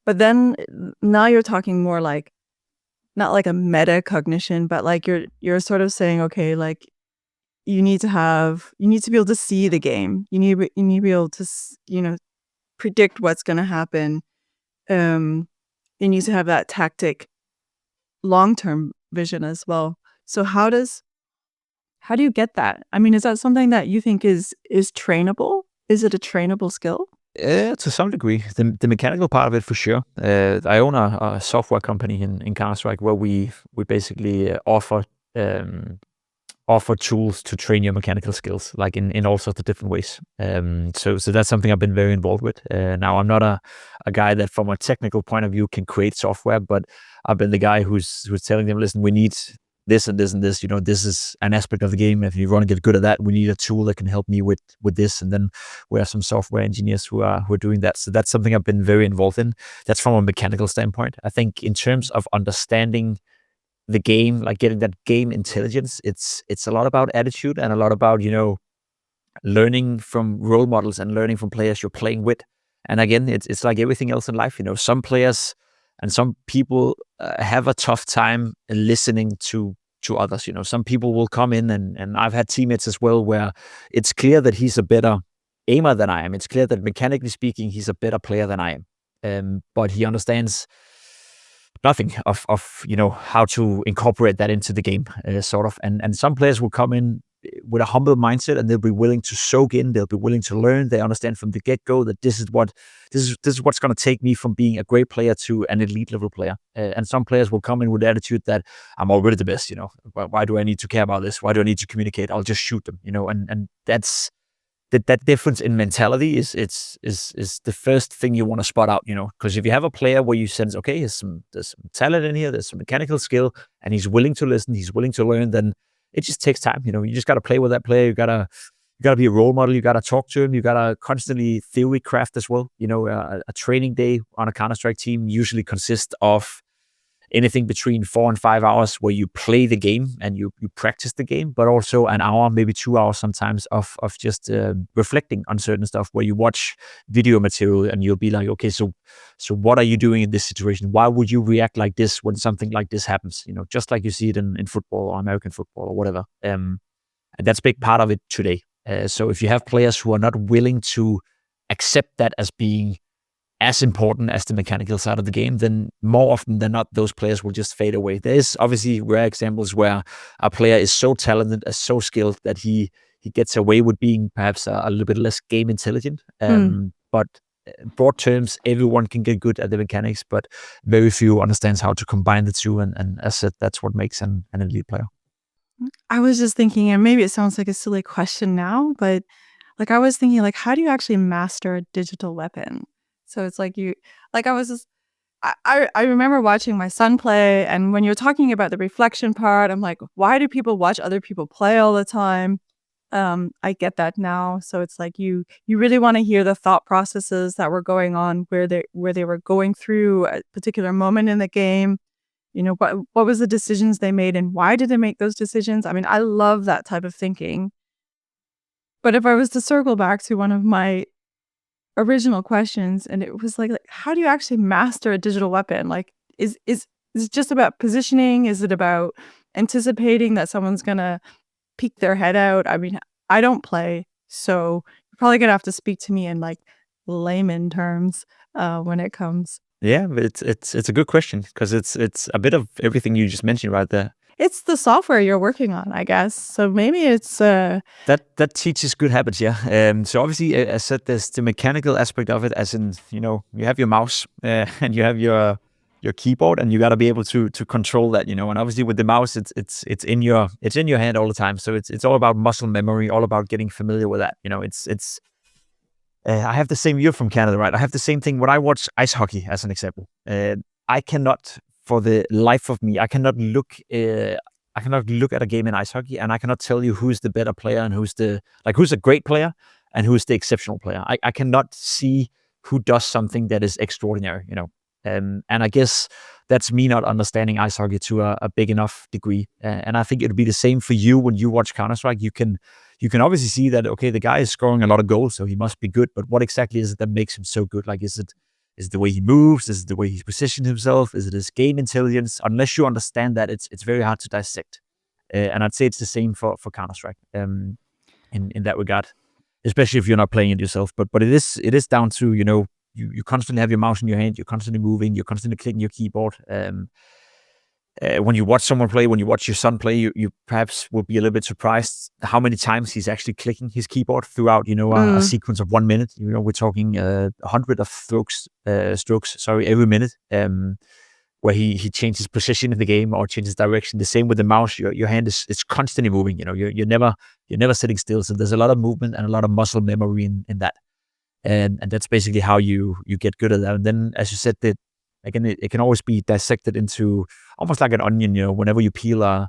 But then now you're talking more like, not like a meta cognition, but like you're sort of saying, okay, like you need to be able to see the game. You need to be able to, predict what's going to happen. You need to have that tactic long-term vision as well. So how do you get that? I mean, is that something that you think is trainable? Is it a trainable skill? To some degree, the mechanical part of it for sure. I own a software company in Counter-Strike where we basically offer tools to train your mechanical skills, like in all sorts of different ways. So that's something I've been very involved with. Now I'm not a guy that from a technical point of view can create software, but I've been the guy who's telling them, listen, we need this and this and this. This is an aspect of the game. If you want to get good at that, we need a tool that can help me with this. And then we have some software engineers who are doing that. So that's something I've been very involved in. That's from a mechanical standpoint. I think in terms of understanding the game, like getting that game intelligence, it's a lot about attitude and a lot about, learning from role models and learning from players you're playing with. And again, it's like everything else in life. Some players and some people have a tough time listening to others. Some people will come in and I've had teammates as well where it's clear that he's a better aimer than I am. It's clear that mechanically speaking, he's a better player than I am. But he understands nothing of how to incorporate that into the game, sort of. And some players will come in with a humble mindset and they'll be willing to soak in. They'll be willing to learn. They understand from the get-go that this is what's going to take me from being a great player to an elite level player. And some players will come in with the attitude that I'm already the best. Why do I need to care about this? Why do I need to communicate? I'll just shoot them. And that's that difference in mentality is the first thing you want to spot out, because if you have a player where you sense, okay, there's some talent in here, there's some mechanical skill, and he's willing to listen, he's willing to learn, then it just takes time. You just got to play with that player. You gotta be a role model. You gotta talk to him. You gotta constantly theory craft as well. A training day on a Counter-Strike team usually consists of anything between 4 and 5 hours where you play the game and you practice the game, but also an hour, maybe 2 hours sometimes of just reflecting on certain stuff where you watch video material and you'll be like, okay, so what are you doing in this situation? Why would you react like this when something like this happens? Just like you see it in football or American football or whatever. And that's a big part of it today. So if you have players who are not willing to accept that as being as important as the mechanical side of the game, then more often than not, those players will just fade away. There is obviously rare examples where a player is so talented, so skilled that he gets away with being perhaps a little bit less game intelligent. But broad terms, everyone can get good at the mechanics, but very few understands how to combine the two. And as I said, that's what makes an elite player. I was just thinking, and maybe it sounds like a silly question now, but like I was thinking, like, how do you actually master a digital weapon? So it's like I was just, I remember watching my son play, and when you're talking about the reflection part, I'm like, why do people watch other people play all the time? I get that now. So it's like you really want to hear the thought processes that were going on where they were going through a particular moment in the game. What was the decisions they made and why did they make those decisions? I mean, I love that type of thinking. But if I was to circle back to one of my original questions, and it was like how do you actually master a digital weapon? Like, is it just about positioning? Is it about anticipating that someone's gonna peek their head out? I mean, I don't play, so you're probably gonna have to speak to me in like layman terms when it comes. Yeah, but it's a good question because it's a bit of everything you just mentioned right there. It's the software you're working on, I guess. So maybe it's That teaches good habits, yeah. So obviously, as I said, there's the mechanical aspect of it, as in you have your mouse and you have your keyboard, and you got to be able to control that, And obviously, with the mouse, it's in your hand all the time. So it's all about muscle memory, all about getting familiar with that. It's I have the same. You're from Canada, right? I have the same thing when I watch ice hockey, as an example. I cannot, for the life of me, I cannot look. I cannot look at a game in ice hockey, and I cannot tell you who's the better player and who's a great player and who's the exceptional player. I cannot see who does something that is extraordinary. And I guess that's me not understanding ice hockey to a big enough degree. And I think it'd be the same for you when you watch Counter-Strike. You can obviously see that, okay, the guy is scoring a lot of goals, so he must be good. But what exactly is it that makes him so good? Like, is it the way he moves? Is it the way he's positioned himself? Is it his game intelligence? Unless you understand that, it's very hard to dissect. And I'd say it's the same for Counter-Strike in that regard, especially if you're not playing it yourself. But it is down to, you constantly have your mouse in your hand, you're constantly moving, you're constantly clicking your keyboard. When you watch someone play, when you watch your son play, you perhaps will be a little bit surprised how many times he's actually clicking his keyboard throughout, a sequence of 1 minute. We're talking 100 of strokes, every minute, where he changes position in the game or changes direction. The same with the mouse. Your hand is constantly moving. You're never sitting still. So there's a lot of movement and a lot of muscle memory in that. And that's basically how you get good at that. And then, as you said, that again, it can always be dissected into almost like an onion. Whenever you peel an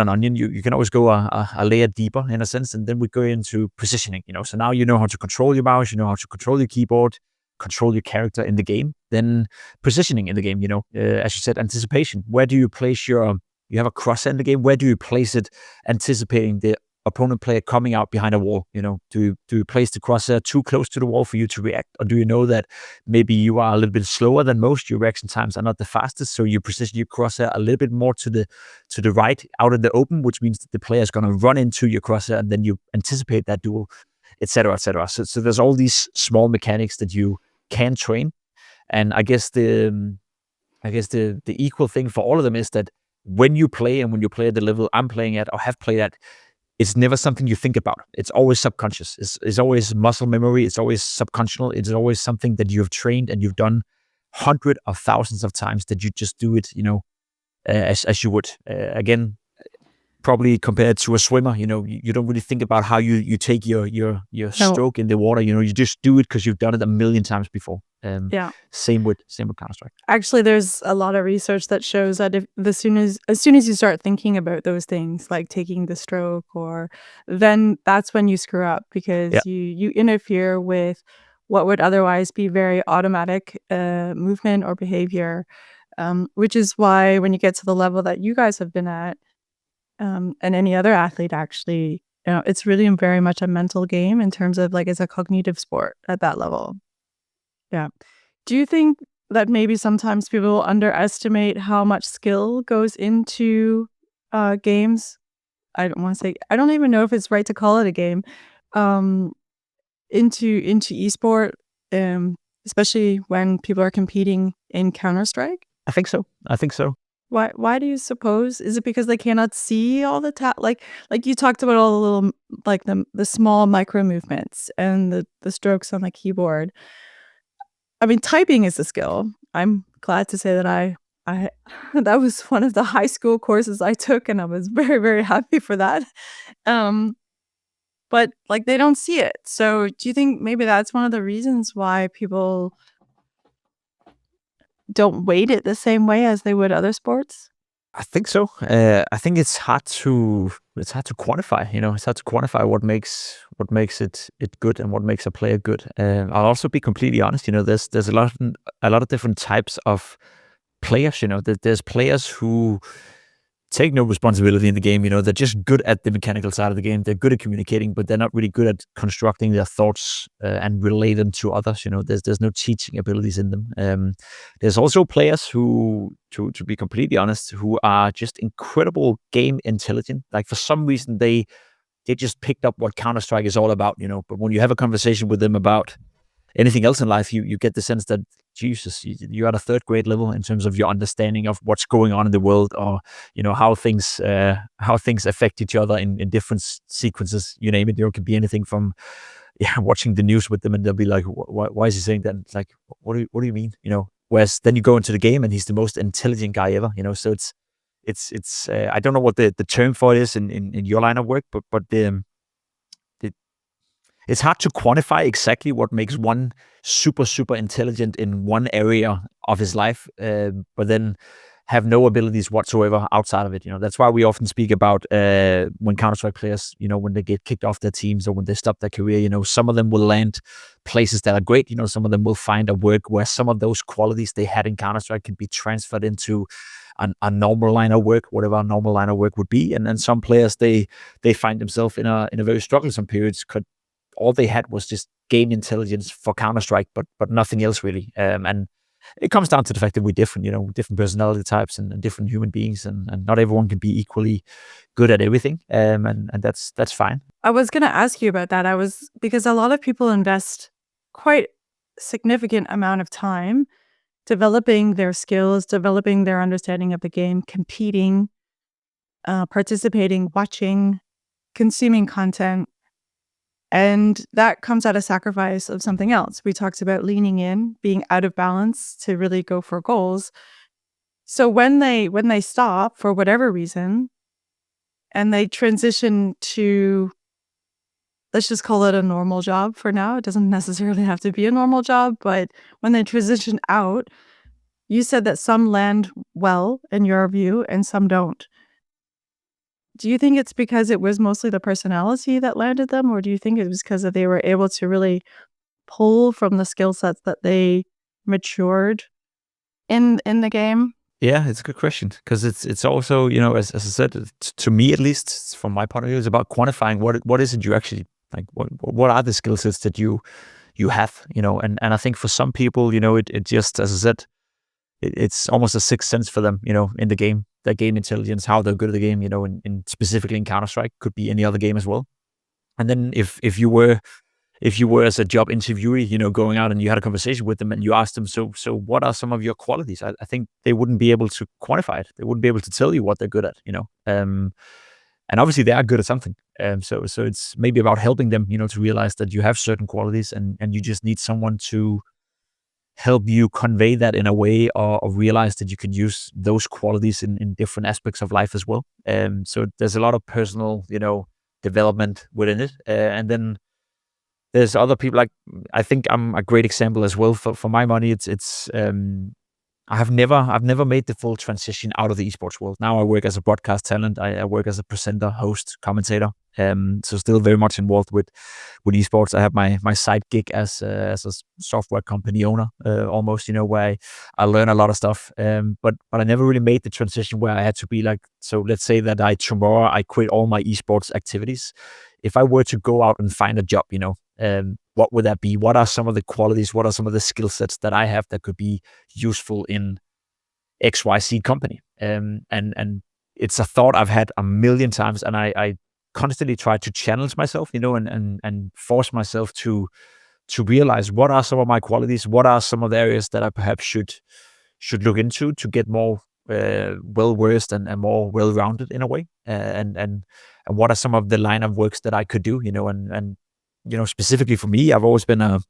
onion, you can always go a layer deeper in a sense, and then we go into positioning. So now you know how to control your mouse, you know how to control your keyboard, control your character in the game. Then positioning in the game. As you said, anticipation. Where do you place you have a crosshair in the game? Where do you place it, anticipating the opponent player coming out behind a wall? Do you place the crosshair too close to the wall for you to react, or do you know that maybe you are a little bit slower than most, your reaction times are not the fastest, so you position your crosshair a little bit more to the right, out in the open, which means that the player is going to run into your crosshair, and then you anticipate that duel, etc., etc. So there's all these small mechanics that you can train, and I guess the equal thing for all of them is that when you play at the level I'm playing at or have played at, it's never something you think about. It's always subconscious. It's always muscle memory. It's always subconscious. It's always something that you have trained and you've done hundreds of thousands of times, that you just do it, as you would. Again, probably compared to a swimmer, you don't really think about how you take your stroke in the water. You just do it because you've done it a million times before. Yeah. Same with Counter-Strike. Actually, there's a lot of research that shows that as soon as you start thinking about those things, like taking the stroke, then that's when you screw up, because Yeah. you interfere with what would otherwise be very automatic movement or behavior, which is why when you get to the level that you guys have been at, and any other athlete actually, it's really very much a mental game in terms of like it's a cognitive sport at that level. Yeah. Do you think that maybe sometimes people underestimate how much skill goes into games? I don't even know if it's right to call it a game. Um, into esport, especially when people are competing in Counter-Strike. I think so. Why do you suppose? Is it because they cannot see all the like you talked about all the little, like the small micro movements and the strokes on the keyboard? I mean, typing is a skill. I'm glad to say that I I that was one of the high school courses I took, and I was very, very happy for that. Um, but, like, they don't see it. So do you think maybe that's one of the reasons why people don't weight it the same way as they would other sports? I think so. I think it's hard to quantify. It's hard to quantify what makes it good and what makes a player good. I'll also be completely honest. There's a lot of different types of players. There's players who take no responsibility in the game. They're just good at the mechanical side of the game. They're good at communicating, but they're not really good at constructing their thoughts and relay them to others. There's no teaching abilities in them. There's also players who, to be completely honest, who are just incredible game intelligent. Like for some reason, they just picked up what Counter-Strike is all about. But when you have a conversation with them about anything else in life, you get the sense that Jesus, you're at a third grade level in terms of your understanding of what's going on in the world, or how things affect each other in different sequences. You name it. It could be anything from watching the news with them, and they'll be like, "Why is he saying that?" It's like, what do you mean? Whereas then you go into the game, and he's the most intelligent guy ever. So it's I don't know what the term for it is in your line of work, but it's hard to quantify exactly what makes one super, super intelligent in one area of his life, but then have no abilities whatsoever outside of it. That's why we often speak about when Counter-Strike players, when they get kicked off their teams or when they stop their career, some of them will land places that are great. Some of them will find a work where some of those qualities they had in Counter-Strike can be transferred into a normal line of work, whatever a normal line of work would be. And then some players, they find themselves in a very strugglesome periods. All they had was just game intelligence for Counter-Strike, but nothing else really. And it comes down to the fact that we're different, different personality types and different human beings, and not everyone can be equally good at everything. And that's fine. I was gonna ask you about that. Because a lot of people invest quite significant amount of time developing their skills, developing their understanding of the game, competing, participating, watching, consuming content. And that comes at a sacrifice of something else. We talked about leaning in, being out of balance to really go for goals. So when they stop for whatever reason and they transition to, let's just call it a normal job for now. It doesn't necessarily have to be a normal job, but when they transition out, you said that some land well in your view and some don't. Do you think it's because it was mostly the personality that landed them, or do you think it was because they were able to really pull from the skill sets that they matured in the game? Yeah, it's a good question, because it's also, as I said, to me at least, from my point of view, it's about quantifying what is it you actually like. What are the skill sets that you have? And I think for some people, it just, as I said, it's almost a sixth sense for them, in the game. Their game intelligence, how they're good at the game, in specifically in Counter-Strike, could be any other game as well. And then if you were as a job interviewee, going out and you had a conversation with them and you asked them, so what are some of your qualities? I think they wouldn't be able to quantify it. They wouldn't be able to tell you what they're good at, and obviously they are good at something. So it's maybe about helping them, to realize that you have certain qualities and you just need someone to help you convey that in a way, or realize that you can use those qualities in different aspects of life as well. So there's a lot of personal, development within it. And then there's other people, like, I think I'm a great example as well. For my money, it's I've never made the full transition out of the esports world. Now I work as a broadcast talent. I work as a presenter, host, commentator. So still very much involved with esports. I have my side gig as a software company owner, almost, where I learn a lot of stuff. But I never really made the transition where I had to be like, so let's say that tomorrow I quit all my esports activities. If I were to go out and find a job, what would that be? What are some of the qualities? What are some of the skill sets that I have that could be useful in XYZ company? And it's a thought I've had a million times, and I constantly try to challenge myself, and force myself to realize what are some of my qualities, what are some of the areas that I perhaps should look into to get more well-versed and more well-rounded in a way, and what are some of the line of works that I could do, and specifically for me, I've always been a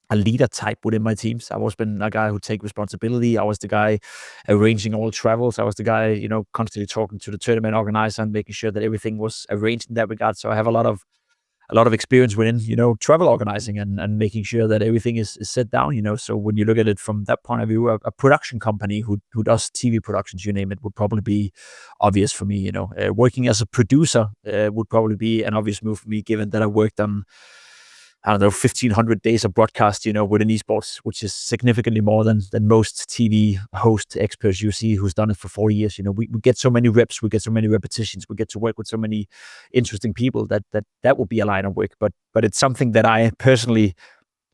a leader type within my teams. I've always been a guy who take responsibility. I was the guy arranging all travels. I was the guy, constantly talking to the tournament organizer and making sure that everything was arranged in that regard. So I have a lot of experience within, travel organizing and making sure that everything is set down, So when you look at it from that point of view, a production company who does TV productions, you name it, would probably be obvious for me, Working as a producer would probably be an obvious move for me, given that I worked on, I don't know, 1,500 days of broadcast, within esports, which is significantly more than most TV host experts you see who's done it for 4 years. We get so many reps, we get so many repetitions, we get to work with so many interesting people that will be a line of work. But it's something that I personally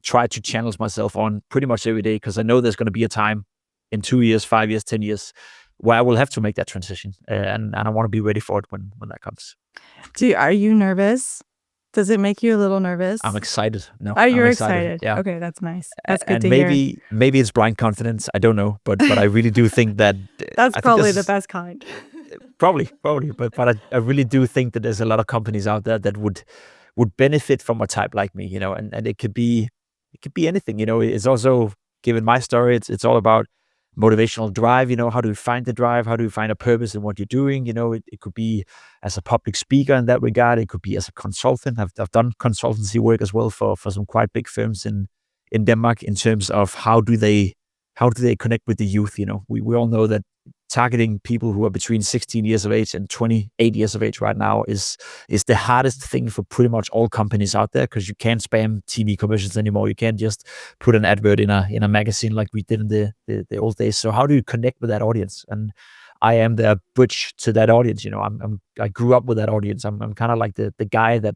try to challenge myself on pretty much every day, because I know there's going to be a time in 2 years, 5 years, 10 years where I will have to make that transition, and I want to be ready for it when that comes. Are you nervous? Does it make you a little nervous? I'm excited. No, Oh, you're I'm excited. Yeah. Okay, that's nice. That's good And to hear. maybe it's blind confidence. I don't know, but I really do think that That's I think probably the there's best kind. probably, but I really do think that there's a lot of companies out there that would benefit from a type like me, and it could be anything, It's also, given my story, it's all about motivational drive. How do you find the drive? How do you find a purpose in what you're doing? It could be as a public speaker in that regard. It could be as a consultant. I've done consultancy work as well for some quite big firms in Denmark, in terms of how do they connect with the youth. We all know that targeting people who are between 16 years of age and 28 years of age right now is the hardest thing for pretty much all companies out there, because you can't spam TV commercials anymore. You can't just put an advert in a magazine like we did in the old days. So how do you connect with that audience? And I am the bridge to that audience. I grew up with that audience. I'm kind of like the guy that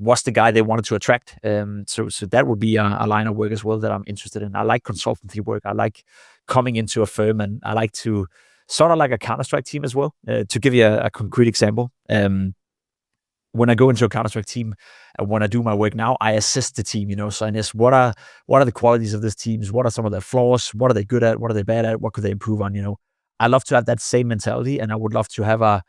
was the guy they wanted to attract. So that would be a line of work as well that I'm interested in. I like consultancy work. I like coming into a firm, and I like to sort of like a Counter-Strike team as well. To give you a concrete example, when I go into a Counter-Strike team and when I do my work now, I assist the team, So I assess what are the qualities of this team? What are some of their flaws? What are they good at? What are they bad at? What could they improve on? I love to have that same mentality, and I would love to have a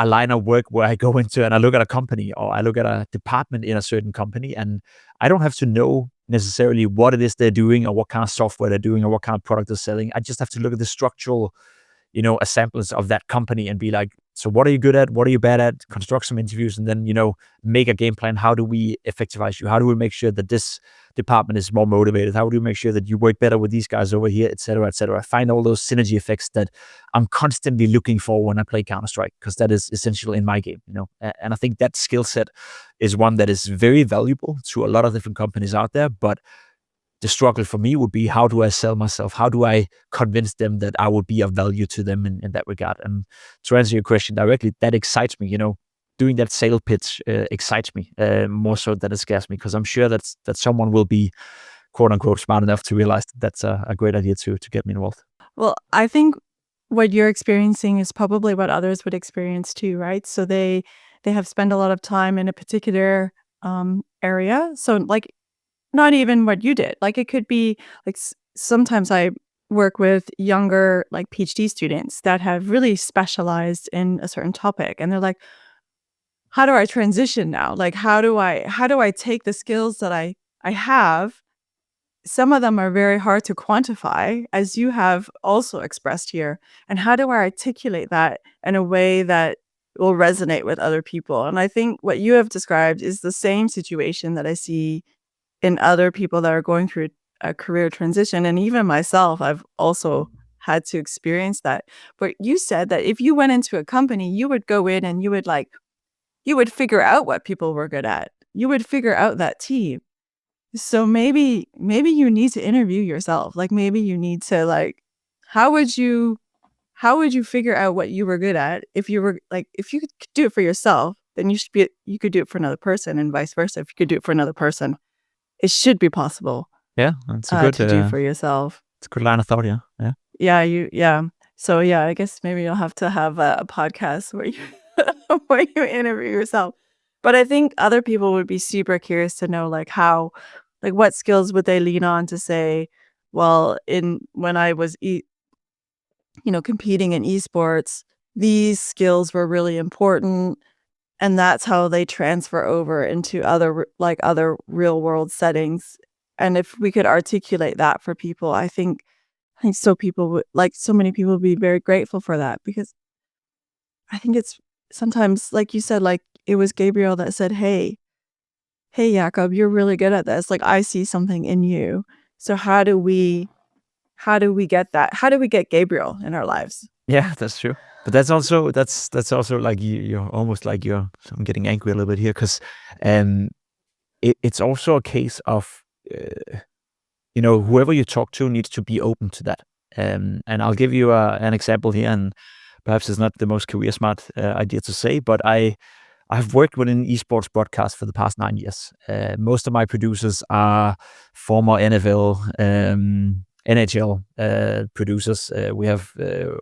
line of work where I go into and I look at a company, or I look at a department in a certain company, and I don't have to know necessarily what it is they're doing or what kind of software they're doing or what kind of product they're selling. I just have to look at the structural, assemblance of that company and be like, so what are you good at? What are you bad at? Construct some interviews, and then, make a game plan. How do we effectivize you? How do we make sure that this department is more motivated? How do we make sure that you work better with these guys over here, et cetera, et cetera? Find all those synergy effects that I'm constantly looking for when I play Counter-Strike, because that is essential in my game, And I think that skill set is one that is very valuable to a lot of different companies out there. But the struggle for me would be, how do I sell myself? How do I convince them that I would be of value to them in that regard? And to answer your question directly, that excites me. Doing that sale pitch excites me more so than it scares me, because I'm sure that someone will be, quote unquote, smart enough to realize that that's a great idea to get me involved. Well, I think what you're experiencing is probably what others would experience too, right? So they have spent a lot of time in a particular area. So like, not even what you did. Like, it could be like, sometimes I work with younger like PhD students that have really specialized in a certain topic, and they're like, how do I transition now? Like, how do I take the skills that I have? Some of them are very hard to quantify, as you have also expressed here. And how do I articulate that in a way that will resonate with other people? And I think what you have described is the same situation that I see in other people that are going through a career transition. And even myself, I've also had to experience that. But you said that if you went into a company, you would go in and you would figure out what people were good at. You would figure out that team. So maybe you need to interview yourself. Like, maybe you need to, like, how would you figure out what you were good at? If you could do it for yourself, then you could do it for another person, and vice versa. If you could do it for another person, it should be possible. Yeah, that's a good to do for yourself. It's a good line of thought. Yeah. So yeah, I guess maybe you'll have to have a podcast where you where you interview yourself. But I think other people would be super curious to know, like, what skills would they lean on to say, well, when I was competing in esports, these skills were really important, and that's how they transfer over into other real world settings. And if we could articulate that for people, I think so many people would be very grateful for that, because I think it's sometimes, like you said, like it was Gabriel that said, hey, Jakob, you're really good at this. Like, I see something in you. So how do we get that? How do we get Gabriel in our lives? Yeah, that's true. But that's also like you're almost like I'm getting angry a little bit here, because it's also a case of whoever you talk to needs to be open to that. And I'll give you an example here, and perhaps it's not the most career smart idea to say, but I've worked within esports broadcast for the past 9 years. Most of my producers are former NFL, NHL producers. We have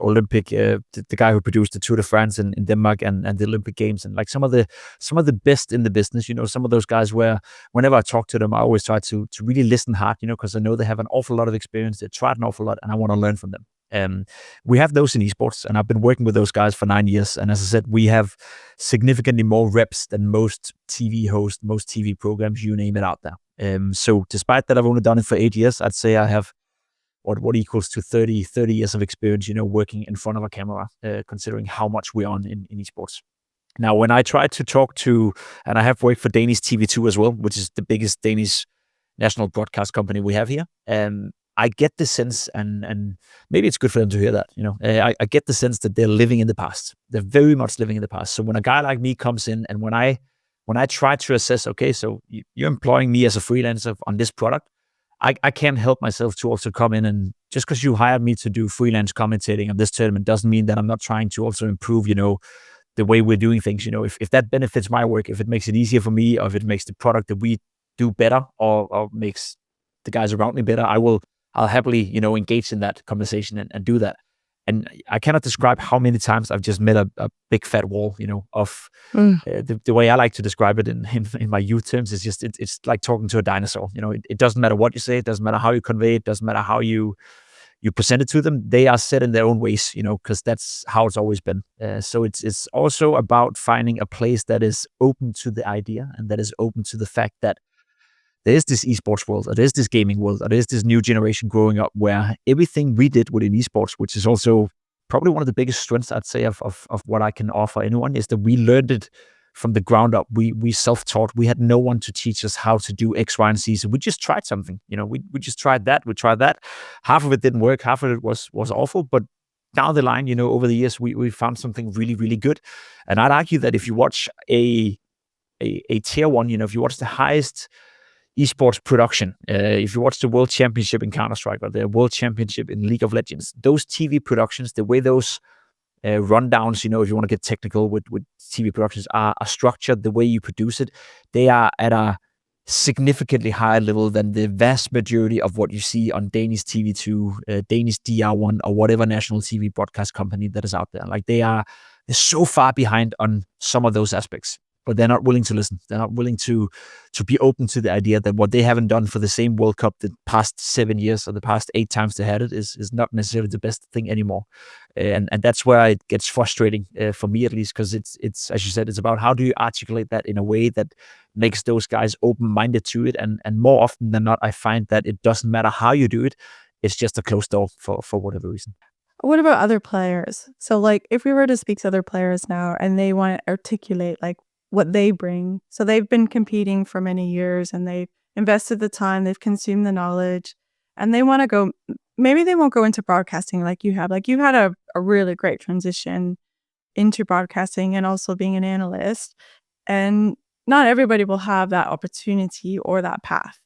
Olympic, the guy who produced the Tour de France in Denmark and the Olympic Games, and like some of the best in the business. Some of those guys where whenever I talk to them, I always try to really listen hard, because I know they have an awful lot of experience. They tried an awful lot, and I want to learn from them. We have those in esports, and I've been working with those guys for 9 years. And as I said, we have significantly more reps than most TV hosts, most TV programs, you name it, out there. So despite that, I've only done it for 8 years. I'd say I have what equals to 30 years of experience, working in front of a camera, considering how much we're on in esports. Now, when I try to talk to, and I have worked for Danish TV2 as well, which is the biggest Danish national broadcast company we have here, I get the sense, and maybe it's good for them to hear that, I get the sense that they're living in the past. They're very much living in the past. So when a guy like me comes in, and when I try to assess, okay, so you're employing me as a freelancer on this product, I can't help myself to also come in, and just because you hired me to do freelance commentating on this tournament doesn't mean that I'm not trying to also improve, the way we're doing things. If that benefits my work, if it makes it easier for me, or if it makes the product that we do better, or makes the guys around me better, I'll happily, engage in that conversation and do that. And I cannot describe how many times I've just met a big fat wall, of the way I like to describe it in my youth terms is just, it's like talking to a dinosaur. It doesn't matter what you say. It doesn't matter how you convey it. It doesn't matter how you present it to them. They are set in their own ways, because that's how it's always been. So it's also about finding a place that is open to the idea, and that is open to the fact that there is this esports world, or there is this gaming world, or there is this new generation growing up, where everything we did within esports, which is also probably one of the biggest strengths, I'd say, of what I can offer anyone, is that we learned it from the ground up. We self-taught. We had no one to teach us how to do X, Y, and Z. So we just tried something. We just tried that. We tried that. Half of it didn't work. Half of it was awful. But down the line, over the years, we found something really, really good. And I'd argue that if you watch a tier one, if you watch the highest esports production, if you watch the World Championship in Counter-Strike, or the World Championship in League of Legends, those TV productions, the way those rundowns, if you want to get technical with TV productions, are structured, the way you produce it, they are at a significantly higher level than the vast majority of what you see on Danish TV2, Danish DR1, or whatever national TV broadcast company that is out there. Like they're so far behind on some of those aspects, but they're not willing to listen. They're not willing to be open to the idea that what they haven't done for the same World Cup the past 7 years, or the past 8 times they had it, is not necessarily the best thing anymore. And that's where it gets frustrating, for me at least, because it's as you said, it's about how do you articulate that in a way that makes those guys open-minded to it. And more often than not, I find that it doesn't matter how you do it. It's just a closed door for whatever reason. What about other players? So like if we were to speak to other players now, and they want to articulate like what they bring. So they've been competing for many years, and they've invested the time, they've consumed the knowledge, and they want to go, maybe they won't go into broadcasting like you have. Like you had a really great transition into broadcasting and also being an analyst. And not everybody will have that opportunity or that path.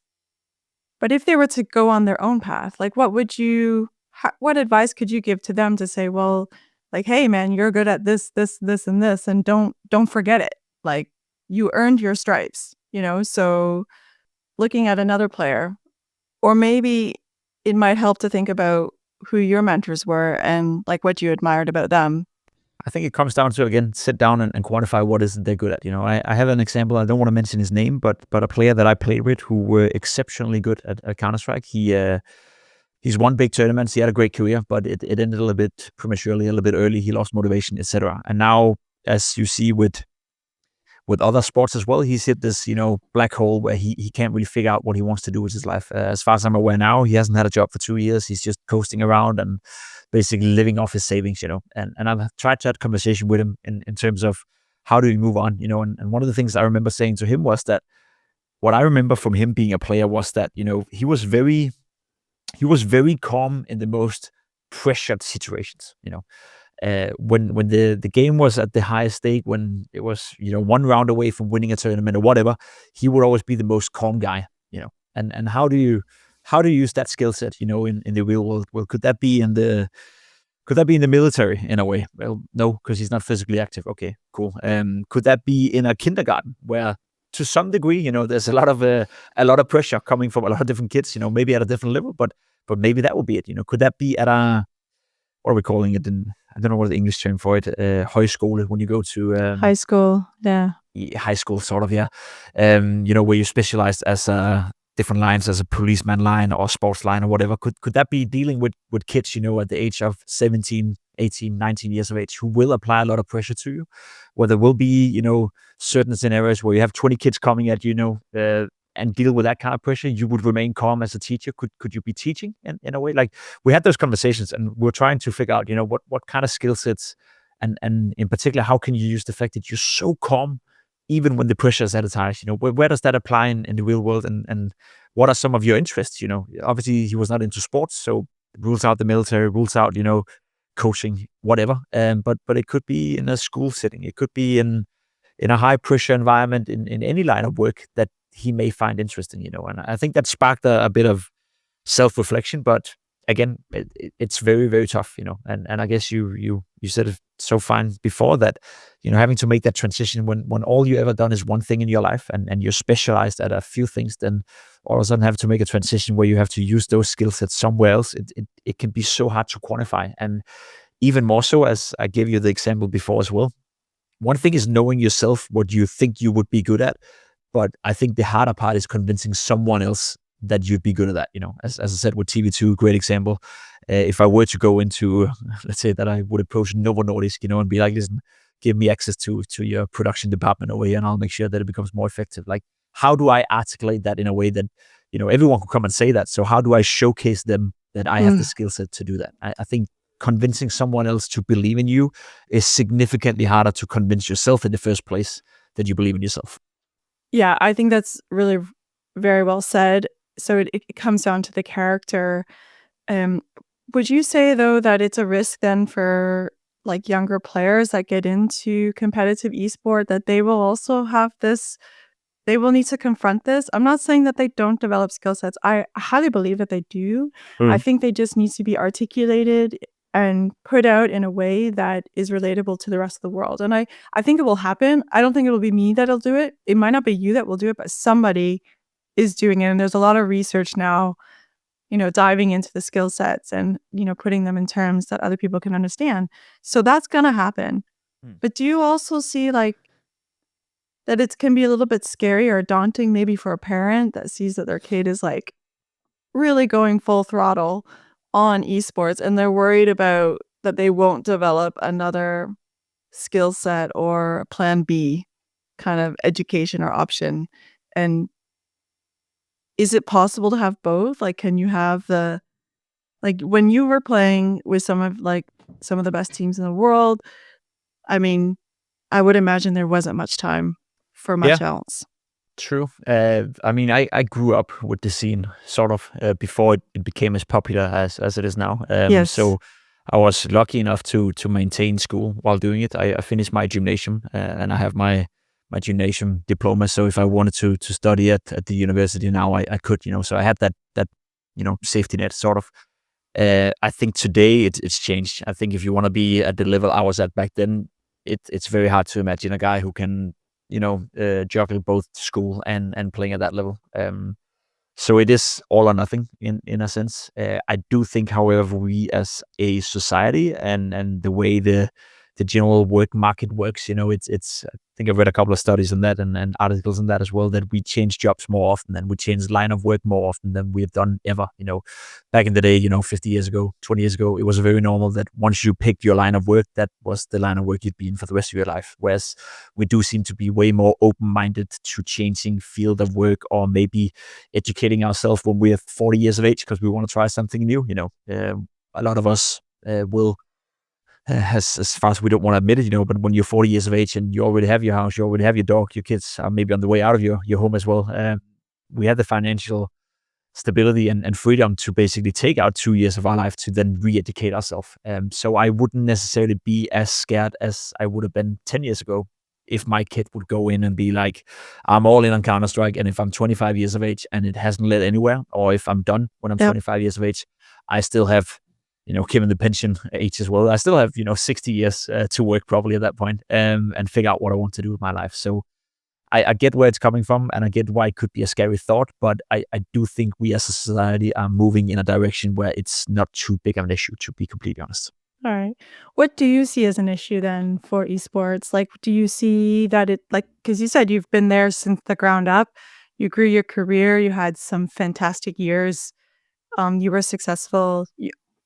But if they were to go on their own path, like what advice could you give to them to say, well, like, hey man, you're good at this, and this, and don't forget it. Like you earned your stripes, so looking at another player, or maybe it might help to think about who your mentors were and like what you admired about them. I think it comes down to, again, sit down and quantify what is it they're good at. I have an example. I don't want to mention his name, but a player that I played with who were exceptionally good at Counter-Strike. He's won big tournaments. He had a great career, but it ended a little bit prematurely, a little bit early. He lost motivation, etc. And now, as you see with with other sports as well. He's hit this, black hole where he can't really figure out what he wants to do with his life. As far as I'm aware now, he hasn't had a job for 2 years. He's just coasting around and basically living off his savings, And I've tried to have a conversation with him in terms of how do we move on, And one of the things I remember saying to him was that what I remember from him being a player was that, he was very calm in the most pressured situations, when the game was at the highest stake, when it was, one round away from winning a tournament or whatever, he would always be the most calm guy, and how do you use that skill set, in the real world? Well, could that be in the military in a way? Well, no, because he's not physically active. Okay, cool. Could that be in a kindergarten where, to some degree, there's a lot of pressure coming from a lot of different kids, maybe at a different level, but maybe that would be it. Could that be at what are we calling it? I don't know what the English term for it. Højskole, when you go to High school, yeah. High school, sort of, yeah. Where you specialized as different lines, as a policeman line or sports line or whatever. Could that be dealing with kids, at the age of 17, 18, 19 years of age, who will apply a lot of pressure to you? Where there will be, certain scenarios where you have 20 kids coming at you, and deal with that kind of pressure, you would remain calm as a teacher. Could you be teaching in a way? Like, we had those conversations, and we're trying to figure out, what kind of skill sets, and in particular, how can you use the fact that you're so calm even when the pressure is at its highest? Where does that apply in the real world, and what are some of your interests? Obviously he was not into sports, so rules out the military, rules out, coaching, whatever. But it could be in a school setting, it could be in a high pressure environment, in any line of work that he may find interesting, and I think that sparked a bit of self-reflection. But again, it's very, very tough, and I guess you said it so fine before that, having to make that transition when all you ever done is one thing in your life, and you're specialized at a few things, then all of a sudden have to make a transition where you have to use those skill sets somewhere else. It can be so hard to quantify, and even more so, as I gave you the example before as well. One thing is knowing yourself what you think you would be good at, but I think the harder part is convincing someone else that you'd be good at that. As I said with TV2, great example. If I were to go into, let's say that I would approach Novo Nordisk, and be like, listen, give me access to your production department over here, and I'll make sure that it becomes more effective. Like, how do I articulate that in a way that, everyone could come and say that? So how do I showcase them that I have the skill set to do that? I think convincing someone else to believe in you is significantly harder to convince yourself in the first place that you believe in yourself. Yeah, I think that's really very well said. So it comes down to the character. Would you say, though, that it's a risk then for like younger players that get into competitive esport, that they will also have this, they will need to confront this? I'm not saying that they don't develop skill sets. I highly believe that they do. I think they just need to be articulated and put out in a way that is relatable to the rest of the world. And I think it will happen. I don't think it will be me that'll do it. It might not be you that will do it, but somebody is doing it. And there's a lot of research now, diving into the skill sets and, putting them in terms that other people can understand. So that's going to happen. But do you also see like that it can be a little bit scary or daunting maybe for a parent that sees that their kid is like really going full throttle on esports, and they're worried about that they won't develop another skill set or plan B kind of education or option? And is it possible to have both? Like, can you have like when you were playing with some of the best teams in the world, I mean, I would imagine there wasn't much time for much else. True. I mean, I grew up with the scene sort of before it became as popular as it is now. Yes. So I was lucky enough to maintain school while doing it. I finished my gymnasium, and I have my gymnasium diploma. So if I wanted to study at the university now, I could. So I had that safety net sort of. I think today it's changed. I think if you want to be at the level I was at back then, it's very hard to imagine a guy who can juggle both school and playing at that level. So it is all or nothing in a sense. I do think, however, we as a society and the way the the general work market works. It's I think I've read a couple of studies on that and articles on that as well, that we change jobs more often and we change line of work more often than we've done ever. Back in the day, 50 years ago, 20 years ago, it was very normal that once you picked your line of work, that was the line of work you'd be in for the rest of your life. Whereas we do seem to be way more open-minded to changing field of work, or maybe educating ourselves when we're 40 years of age because we want to try something new. A lot of us will, as far as we don't want to admit it, but when you're 40 years of age and you already have your house, you already have your dog, your kids are maybe on the way out of your home as well. We have the financial stability and freedom to basically take out 2 years of our life to then re-educate ourselves. So I wouldn't necessarily be as scared as I would have been 10 years ago if my kid would go in and be like, I'm all in on Counter-Strike, and if I'm 25 years of age and it hasn't led anywhere, or if I'm done when I'm 25 years of age, I still have, given the pension age as well, I still have, 60 years to work probably at that point, and figure out what I want to do with my life. So I get where it's coming from, and I get why it could be a scary thought, but I do think we as a society are moving in a direction where it's not too big of an issue, to be completely honest. All right. What do you see as an issue then for esports? Like, do you see that because you said you've been there since the ground up, you grew your career, you had some fantastic years, you were successful.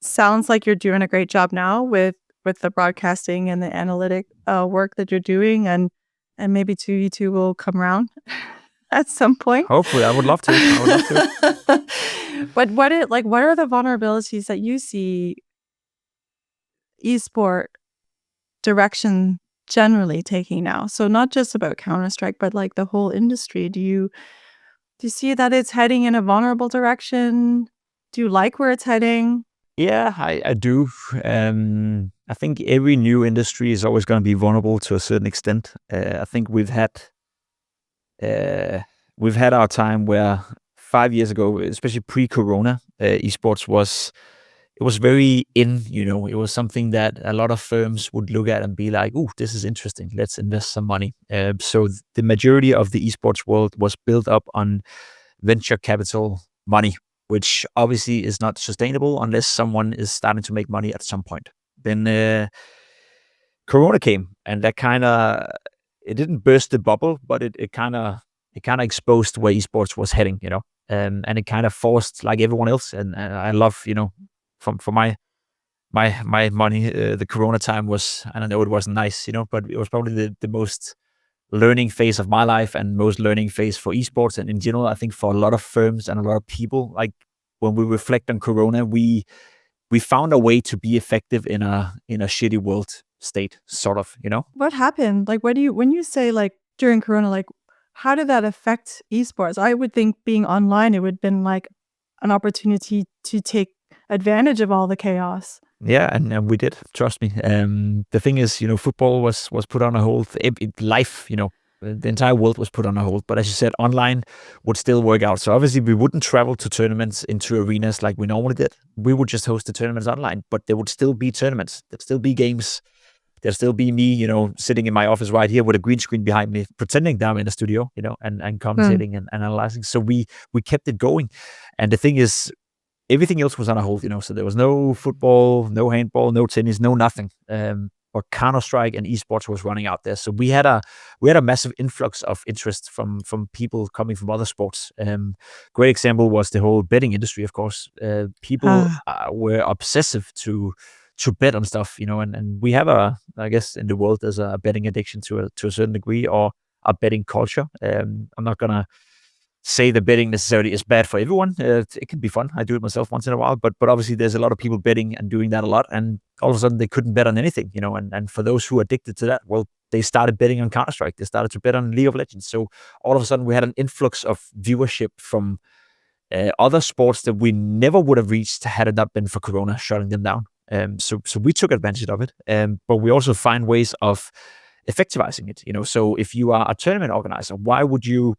Sounds like you're doing a great job now with the broadcasting and the analytic work that you're doing, and maybe 2v2 will come around at some point. Hopefully, I would love to. But what are the vulnerabilities that you see esport direction generally taking now? So not just about Counter-Strike, but like the whole industry. Do you see that it's heading in a vulnerable direction? Do you like where it's heading? Yeah, I do. I think every new industry is always going to be vulnerable to a certain extent. I think we've had our time where 5 years ago, especially pre-corona, esports was very in. It was something that a lot of firms would look at and be like, "Ooh, this is interesting. Let's invest some money." So the majority of the esports world was built up on venture capital money, which obviously is not sustainable unless someone is starting to make money at some point. Then Corona came, and that it didn't burst the bubble, but it kind of exposed where esports was heading, and it kind of forced, like everyone else. And I love, for my money, the Corona time was, and I know it wasn't nice, but it was probably the most learning phase of my life and most learning phase for esports. And in general, I think for a lot of firms and a lot of people, like when we reflect on Corona, we found a way to be effective in a shitty world state, sort of, What happened? Like, when you say like during Corona, like how did that affect esports? I would think being online, it would have been like an opportunity to take advantage of all the chaos. Yeah, and we did. Trust me. The thing is, football was put on a hold. Life, the entire world was put on a hold. But as you said, online would still work out. So obviously, we wouldn't travel to tournaments into arenas like we normally did. We would just host the tournaments online. But there would still be tournaments. There'd still be games. There'd still be me, sitting in my office right here with a green screen behind me, pretending that I'm in the studio, and commentating and analyzing. So we kept it going. And the thing is, everything else was on a hold, so there was no football, no handball, no tennis, no nothing. But Counter-Strike and esports was running out there. So we had a massive influx of interest from people coming from other sports. Great example was the whole betting industry, of course. People were obsessive to bet on stuff, and we have I guess in the world there's a betting addiction to a certain degree, or a betting culture. I'm not gonna say the betting necessarily is bad for everyone. It can be fun. I do it myself once in a while, but obviously there's a lot of people betting and doing that a lot, and all of a sudden they couldn't bet on anything, and for those who are addicted to that, well, they started betting on Counter-Strike. They started to bet on League of Legends. So all of a sudden we had an influx of viewership from other sports that we never would have reached had it not been for Corona shutting them down. So we took advantage of it, but we also find ways of effectivizing it. So if you are a tournament organizer, why would you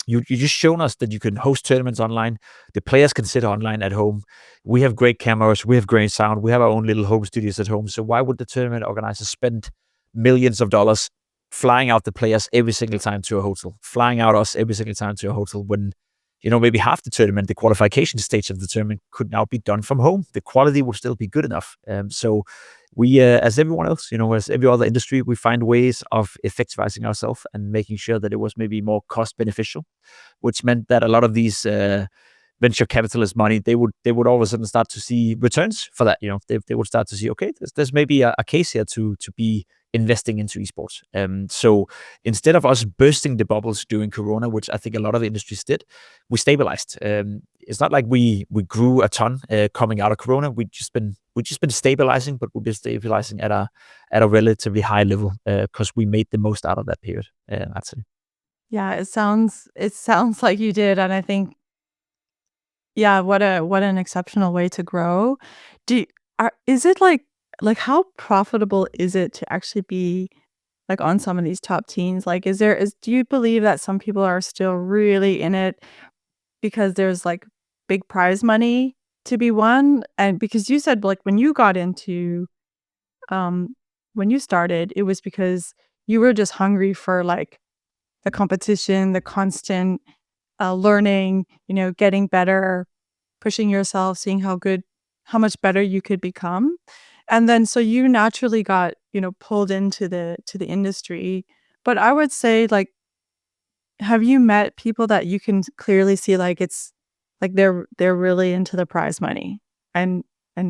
just shown us that you can host tournaments online. The players can sit online at home. We have great cameras. We have great sound. We have our own little home studios at home. So why would the tournament organizer spend millions of dollars flying out the players every single time to a hotel, flying out us every single time to a hotel, when maybe half the tournament, the qualification stage of the tournament, could now be done from home? The quality will still be good enough. So we, as everyone else, as every other industry, we find ways of effectivizing ourselves and making sure that it was maybe more cost beneficial, which meant that a lot of these venture capitalist money, they would all of a sudden start to see returns for that. They would start to see, okay, there's maybe a case here to be investing into esports. So instead of us bursting the bubbles during Corona, which I think a lot of industries did, we stabilized. It's not like we grew a ton coming out of Corona. We've just been stabilizing, but we've been stabilizing at a relatively high level because we made the most out of that period. I'd say. Yeah, it sounds like you did, and I think, yeah, what an exceptional way to grow. Is it like how profitable is it to actually be like on some of these top teams? Like, do you believe that some people are still really in it because there's like big prize money to be won? And because you said like when you got into when you started, it was because you were just hungry for like the competition, the constant learning, getting better, pushing yourself, seeing how much better you could become. And then so you naturally got, pulled into the industry. But I would say, like, have you met people that you can clearly see like it's like they're really into the prize money? And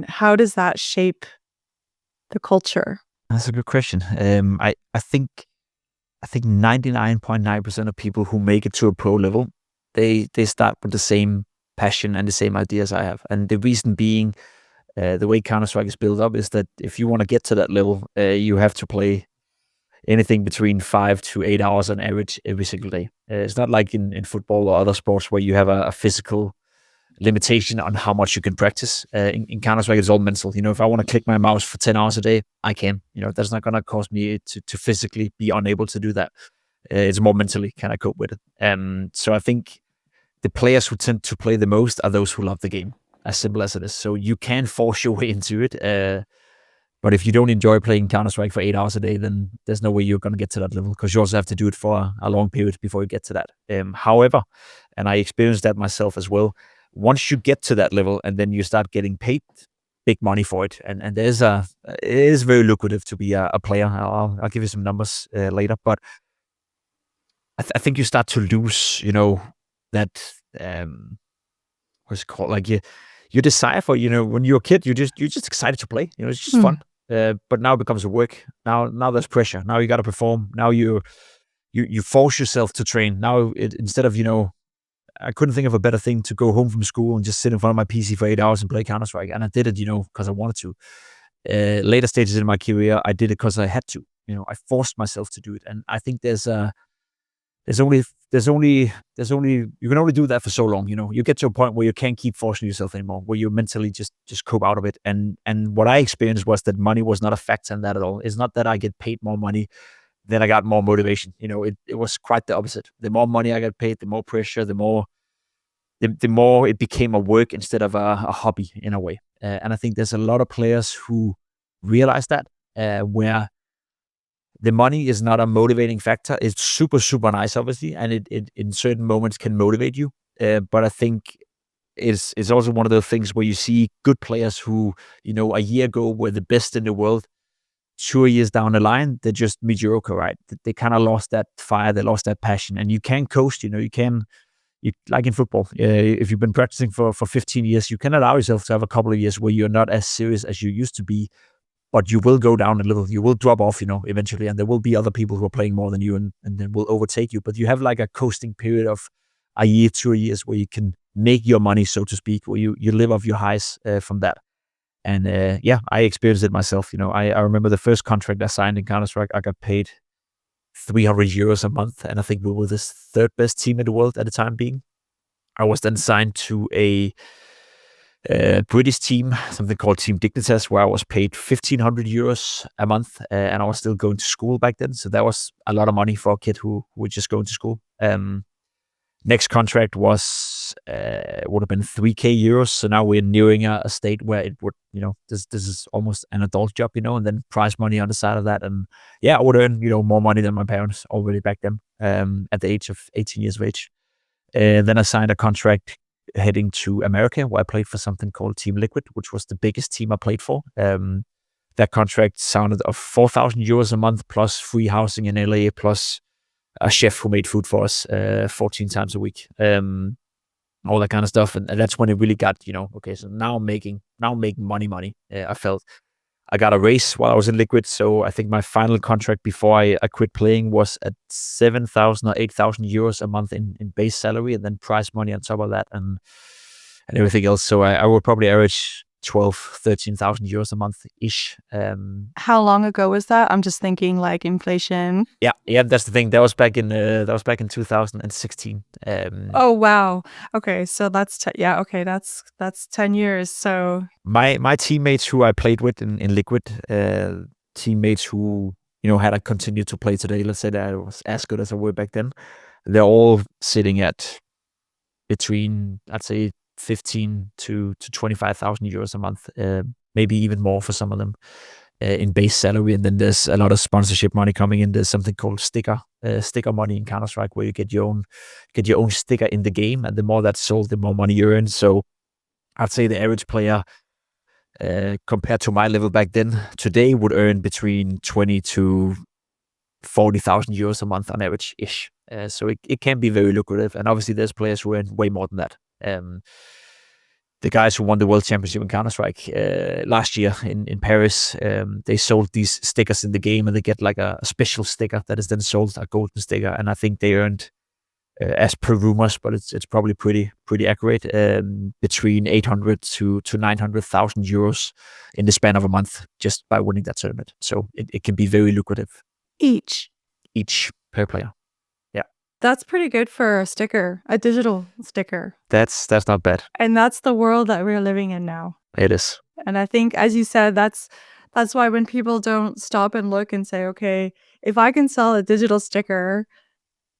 how does that shape the culture? That's a good question. I think 99.9% of people who make it to a pro level, they start with the same passion and the same ideas I have. And the reason being, the way Counter-Strike is built up is that if you want to get to that level, you have to play anything between 5 to 8 hours on average every single day. It's not like in football or other sports where you have a physical limitation on how much you can practice. In Counter-Strike, it's all mental. If I want to click my mouse for 10 hours a day, I can. That's not going to cause me to physically be unable to do that. It's more mentally, can I cope with it? So I think the players who tend to play the most are those who love the game, as simple as it is. So you can force your way into it. But if you don't enjoy playing Counter-Strike for 8 hours a day, then there's no way you're going to get to that level, because you also have to do it for a long period before you get to that. However, and I experienced that myself as well, once you get to that level and then you start getting paid big money for it, and it is very lucrative to be a player. I'll give you some numbers later, but I think you start to lose, that what's it called? Like you desire for, when you're a kid, you're just excited to play. It's just fun. But now it becomes a work. Now there's pressure. Now you got to perform. Now you force yourself to train. Now instead of, I couldn't think of a better thing to go home from school and just sit in front of my PC for 8 hours and play Counter-Strike. And I did it, because I wanted to. Later stages in my career, I did it because I had to. I forced myself to do it. And I think there's only you can only do that for so long. You get to a point where you can't keep forcing yourself anymore, where you mentally just cope out of it. And what I experienced was that money was not a factor in that at all. It's not that I get paid more money, then I got more motivation. It was quite the opposite. The more money I got paid, the more pressure, the more it became a work instead of a hobby in a way. And I think there's a lot of players who realize that, where the money is not a motivating factor. It's super, super nice, obviously, and it in certain moments can motivate you. But I think it's also one of those things where you see good players who, a year ago were the best in the world. 2 years down the line, they're just mediocre, right? They kind of lost that fire, they lost that passion, and you can coast. Like in football, if you've been practicing for 15 years, you can allow yourself to have a couple of years where you're not as serious as you used to be. But you will go down a little, you will drop off, eventually, and there will be other people who are playing more than you and then will overtake you. But you have like a coasting period of a year, 2 years where you can make your money, so to speak, where you live off your highs from that. And I experienced it myself. I remember the first contract I signed in Counter-Strike, I got paid 300 euros a month. And I think we were the third best team in the world at the time being. I was then signed to a British team, something called Team Datasets, where I was paid 1,500 euros a month, and I was still going to school back then. So that was a lot of money for a kid who was just going to school. Next contract was would have been 3k euros. So now we're nearing a state where it would, this is almost an adult job, and then prize money on the side of that. And I would earn, more money than my parents already back then, at the age of 18 years of age. Then I signed a contract heading to America, where I played for something called Team Liquid, which was the biggest team I played for. Then that contract sounded of 4,000 euros a month plus free housing in LA plus a chef who made food for us 14 times a week. All that kind of stuff, and that's when it really got, okay, so now I'm making money. I felt I got a raise while I was in Liquid, so I think my final contract before I quit playing was at 7,000 or 8,000 euros a month in base salary, and then prize money on top of that, and everything else. So I will probably average 13,000 euros a month ish. How long ago was that? I'm just thinking like inflation. Yeah, that's the thing. That was back in 2016. Oh wow. Okay, so that's that's 10 years. So my teammates who I played with in Liquid, teammates who had I continued to play today, let's say that I was as good as I were back then, they're all sitting at between, I'd say, 15 to 25,000 euros a month, maybe even more for some of them, in base salary. And then there's a lot of sponsorship money coming in. There's something called sticker money in Counter-Strike, where you get your own sticker in the game, and the more that's sold, the more money you earn. So I'd say the average player, compared to my level back then, today would earn between 20 to 40,000 euros a month on average ish. So it can be very lucrative, and obviously there's players who earn way more than that. The guys who won the World Championship in Counter-Strike last year in Paris, they sold these stickers in the game, and they get like a special sticker that is then sold, a golden sticker, and I think they earned, as per rumors, but it's probably pretty accurate, between 800 to 900,000 euros in the span of a month just by winning that tournament. So it can be very lucrative. each. Per player. That's pretty good for a sticker, a digital sticker. That's not bad. And that's the world that we're living in now. It is. And I think, as you said, that's why when people don't stop and look and say, okay, if I can sell a digital sticker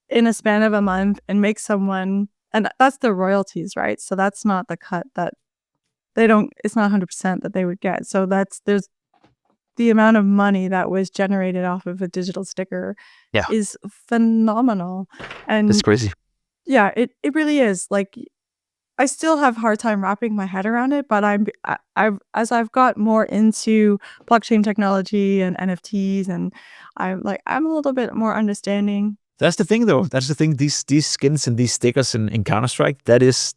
in a span of a month and make someone, and that's the royalties, right? So that's not the cut that it's not 100% that they would get. So there's the amount of money that was generated off of a digital sticker is phenomenal. And it's crazy. Yeah, it really is. Like, I still have a hard time wrapping my head around it, but as I've got more into blockchain technology and NFTs, and I'm a little bit more understanding. That's the thing, though. That's the thing. These skins and these stickers in Counter-Strike, that is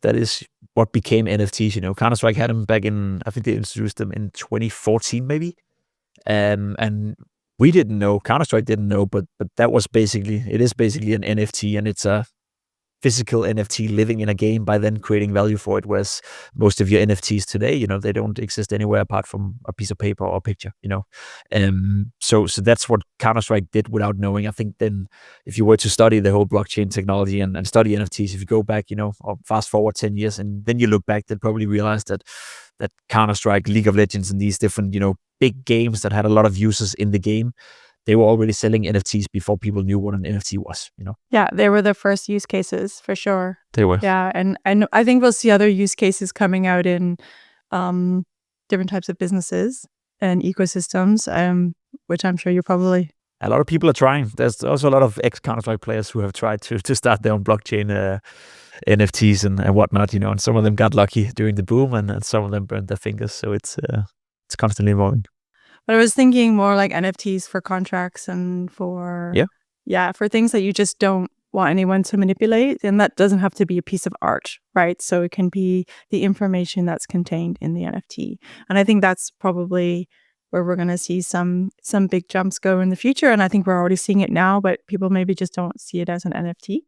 what became NFTs. Counter-Strike had them back in, I think they introduced them in 2014, maybe. And we didn't know, Counter-Strike didn't know, but that was basically an NFT, and it's a physical NFT living in a game by then creating value for it. Whereas most of your NFTs today, they don't exist anywhere apart from a piece of paper or a picture, So that's what Counter-Strike did without knowing. I think then if you were to study the whole blockchain technology and study NFTs, if you go back, or fast forward 10 years, and then you look back, they'll probably realize that Counter-Strike, League of Legends, and these different, big games that had a lot of users in the game, they were already selling NFTs before people knew what an NFT was, Yeah, they were the first use cases for sure. They were. Yeah, and I think we'll see other use cases coming out in different types of businesses and ecosystems, which I'm sure you're probably... A lot of people are trying. There's also a lot of ex-Counter-Strike players who have tried to start their own blockchain NFTs and whatnot, and some of them got lucky during the boom, and some of them burned their fingers. So it's constantly evolving. But I was thinking more like NFTs for contracts and for for things that you just don't want anyone to manipulate, and that doesn't have to be a piece of art, right? So it can be the information that's contained in the NFT, and I think that's probably where we're going to see some big jumps go in the future. And I think we're already seeing it now, but people maybe just don't see it as an NFT.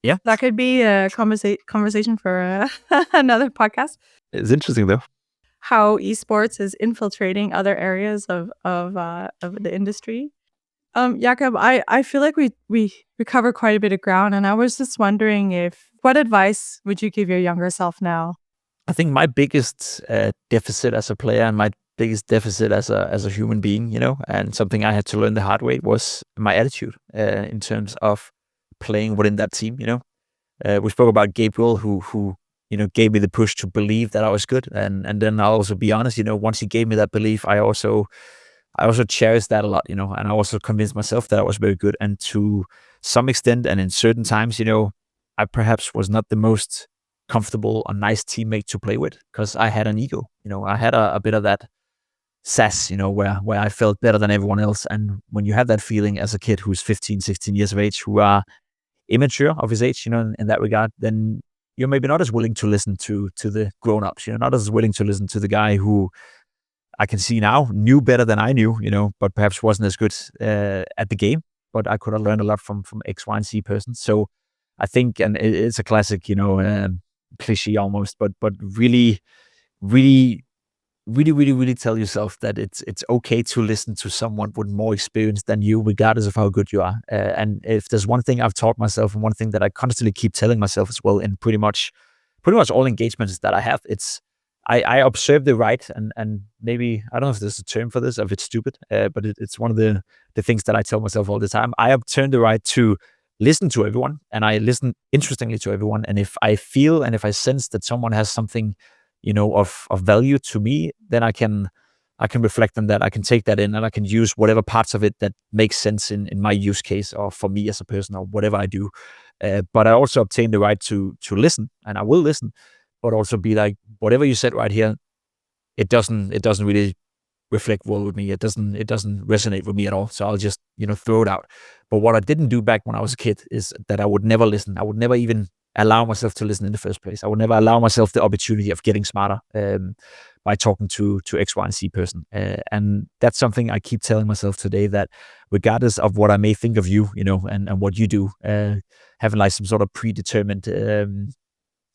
Yeah, that could be a conversation for another podcast. It's interesting though. How esports is infiltrating other areas of the industry. Jakob, I feel like we covered quite a bit of ground, and I was just wondering what advice would you give your younger self now? I think my biggest deficit as a player, and my biggest deficit as a human being, and something I had to learn the hard way, was my attitude in terms of playing within that team. We spoke about Gabriel, who gave me the push to believe that I was good. And then I'll also be honest, once he gave me that belief, I also cherished that a lot, and I also convinced myself that I was very good. And to some extent, and in certain times, I perhaps was not the most comfortable or nice teammate to play with, because I had an ego. I had a bit of that sass, where I felt better than everyone else. And when you have that feeling as a kid who's 15, 16 years of age, who are immature of his age, in that regard, then you're maybe not as willing to listen to the grown-ups. You're not as willing to listen to the guy who I can see now knew better than I knew, but perhaps wasn't as good at the game. But I could have learned a lot from X, Y, and Z person. So I think, and it's a classic, cliche almost, but really, really, really, really, really tell yourself that it's okay to listen to someone with more experience than you, regardless of how good you are. And if there's one thing I've taught myself, and one thing that I constantly keep telling myself as well, in pretty much all engagements that I have, it's I observe the right, and maybe I don't know if there's a term for this, or if it's stupid, but it's one of the things that I tell myself all the time. I obtain the right to listen to everyone, and I listen interestingly to everyone. And if I feel and if I sense that someone has something, of value to me, then I can reflect on that. I can take that in, and I can use whatever parts of it that makes sense in my use case, or for me as a person, or whatever I do. But I also obtain the right to listen, and I will listen, but also be like, whatever you said right here, it doesn't really reflect well with me. It doesn't resonate with me at all. So I'll just, throw it out. But what I didn't do back when I was a kid is that I would never listen. I would never even allow myself to listen in the first place. I would never allow myself the opportunity of getting smarter by talking to X, Y, and Z person. And that's something I keep telling myself today, that regardless of what I may think of you, and what you do, having like some sort of predetermined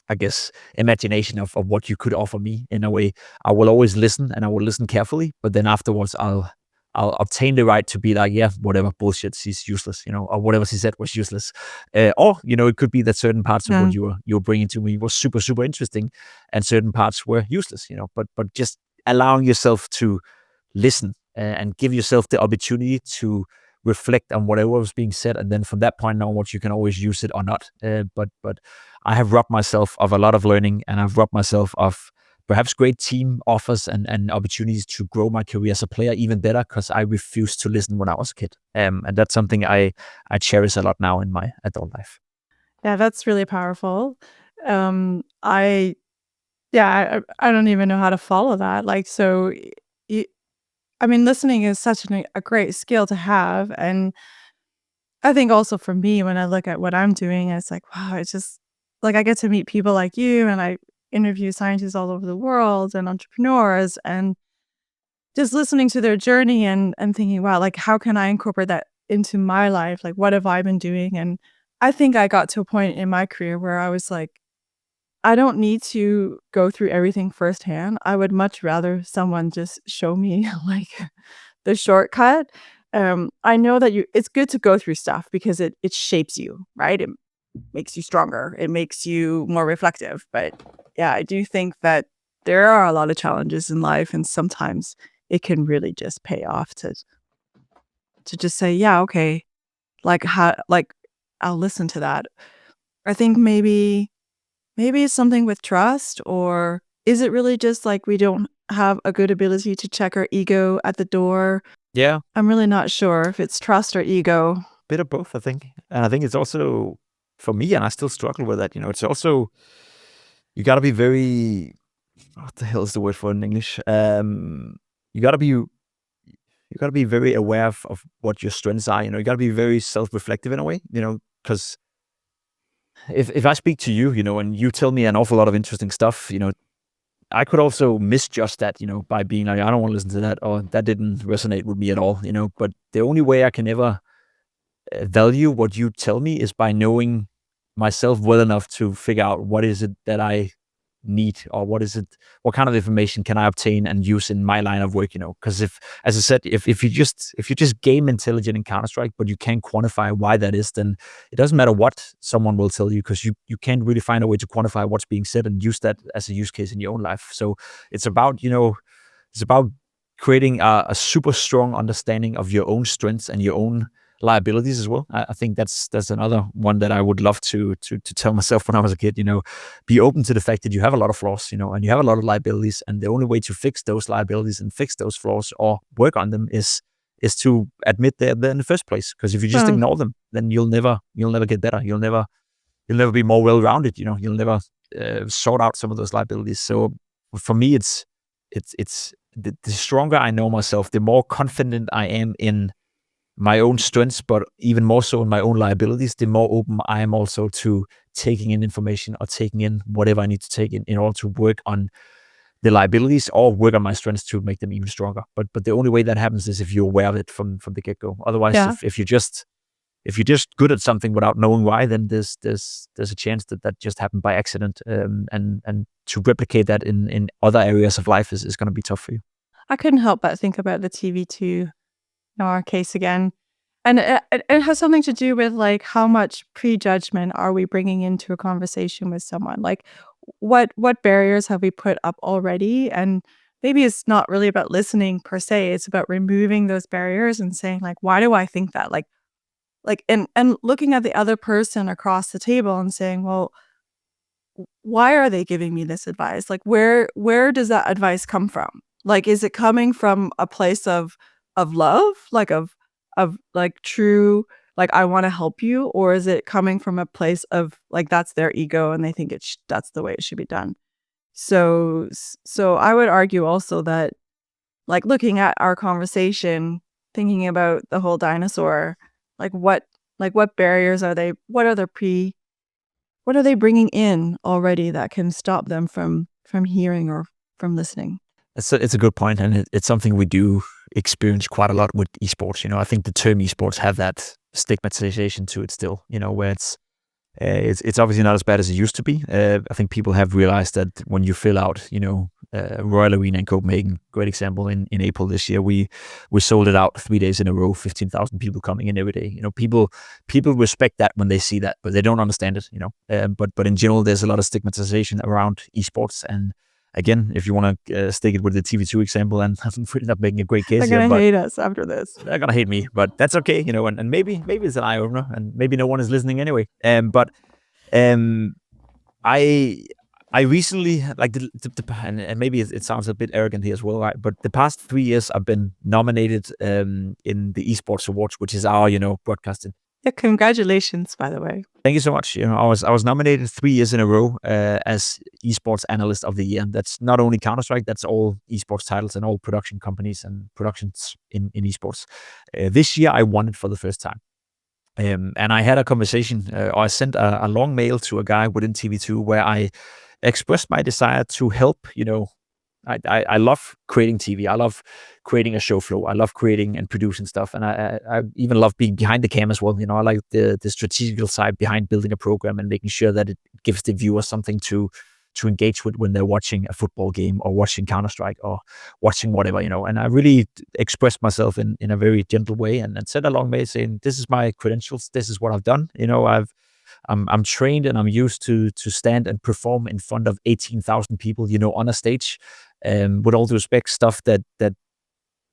I guess, imagination of what you could offer me in a way, I will always listen, and I will listen carefully. But then afterwards, I'll obtain the right to be like, yeah, whatever, bullshit, she's useless, or whatever she said was useless. Or, it could be that certain parts of what you were bringing to me was super, super interesting, and certain parts were useless, but just allowing yourself to listen, and give yourself the opportunity to reflect on whatever was being said, and then from that point onwards, you can always use it or not. But I have robbed myself of a lot of learning, and I've robbed myself of perhaps great team offers and opportunities to grow my career as a player even better, because I refused to listen when I was a kid. And that's something I cherish a lot now in my adult life. Yeah, that's really powerful. I don't even know how to follow that. Like, so, I mean, listening is such a great skill to have. And I think also for me, when I look at what I'm doing, it's like, wow, it's just like I get to meet people like you, and I interview scientists all over the world and entrepreneurs, and just listening to their journey and thinking, wow, like, how can I incorporate that into my life? Like, what have I been doing? And I think I got to a point in my career where I was like, I don't need to go through everything firsthand. I would much rather someone just show me like the shortcut. I know that it's good to go through stuff because it shapes you, right? It makes you stronger. It makes you more reflective. But yeah, I do think that there are a lot of challenges in life, and sometimes it can really just pay off to just say, yeah, okay, I'll listen to that. I think maybe it's something with trust, or is it really just like we don't have a good ability to check our ego at the door? Yeah, I'm really not sure if it's trust or ego. bit of both, I think. And I think it's also, for me, and I still struggle with that, it's also, you got to be very, what the hell is the word for it in English? You got to be very aware of what your strengths are. You got to be very self-reflective in a way, because if I speak to you, and you tell me an awful lot of interesting stuff, I could also misjudge that, by being like, I don't want to listen to that, or that didn't resonate with me at all, But the only way I can ever value what you tell me is by knowing myself well enough to figure out what is it that I need, or what kind of information can I obtain and use in my line of work, because as I said, if you just game intelligent in Counter-Strike, but you can't quantify why that is, then it doesn't matter what someone will tell you, because you can't really find a way to quantify what's being said and use that as a use case in your own life. So it's about, creating a super strong understanding of your own strengths and your own liabilities as well. I think that's another one that I would love to tell myself when I was a kid. Be open to the fact that you have a lot of flaws, and you have a lot of liabilities, and the only way to fix those liabilities and fix those flaws or work on them is to admit they're there in the first place. Because if you just ignore them, then you'll never get better. You'll never be more well-rounded. You'll never sort out some of those liabilities. So for me, it's the stronger I know myself, the more confident I am in my own strengths, but even more so in my own liabilities, the more open I am also to taking in information or taking in whatever I need to take in order to work on the liabilities or work on my strengths to make them even stronger. But the only way that happens is if you're aware of it from the get-go. Otherwise, Yeah. if you're just good at something without knowing why, then there's a chance that just happened by accident. And to replicate that in other areas of life is going to be tough for you. I couldn't help but think about the TV2 in our case again. And it has something to do with like how much prejudgment are we bringing into a conversation with someone? Like what barriers have we put up already? And maybe it's not really about listening per se. It's about removing those barriers and saying like, why do I think that? Like and looking at the other person across the table and saying, well, why are they giving me this advice? Like where does that advice come from? Like, is it coming from a place of love, like of like true, like I want to help you, or is it coming from a place of like that's their ego and they think that's the way it should be done? So I would argue also that like looking at our conversation, thinking about the whole dinosaur, like what barriers are they? What are they bringing in already that can stop them from hearing or from listening? It's a good point, and it's something we do experience quite a lot with esports. You know, I think the term esports have that stigmatization to it still. You know, where it's obviously not as bad as it used to be. I think people have realized that when you fill out, you know, Royal Arena in Copenhagen, great example, in April this year, we sold it out 3 days in a row, 15,000 people coming in every day. You know, people respect that when they see that, but they don't understand it. You know, but in general, there's a lot of stigmatization around esports. And again, if you want to stick it with the TV2 example, and I'm really not making a great case They're here, gonna but hate us after this. they're gonna hate me, but that's okay, you know. And maybe it's an eye opener, and maybe no one is listening anyway. But I recently, like and maybe it sounds a bit arrogant here as well, right? But the past 3 years, I've been nominated in the Esports Awards, which is our, you know, broadcasting. Yeah, congratulations, by the way. Thank you so much. You know, I was nominated 3 years in a row as Esports Analyst of the Year. That's not only Counter-Strike, that's all esports titles and all production companies and productions in esports. This year, I won it for the first time. And I had a conversation, or I sent a long mail to a guy within TV2 where I expressed my desire to help. You know, I love creating TV. I love creating a show flow. I love creating and producing stuff. And I even love being behind the cam as well. You know, I like the strategical side behind building a program and making sure that it gives the viewer something to engage with when they're watching a football game or watching Counter-Strike or watching whatever, you know. And I really expressed myself in a very gentle way and sent a long mail saying, this is my credentials. This is what I've done. You know, I'm trained and I'm used to stand and perform in front of 18,000 people, you know, on a stage. With all due respect, stuff that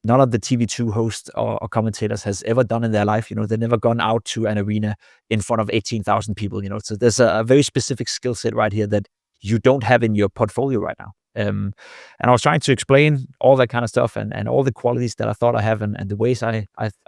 none of the TV2 hosts or commentators has ever done in their life. You know, they've never gone out to an arena in front of 18,000 people, you know. So there's a very specific skill set right here that you don't have in your portfolio right now. And I was trying to explain all that kind of stuff and all the qualities that I thought I have and the ways I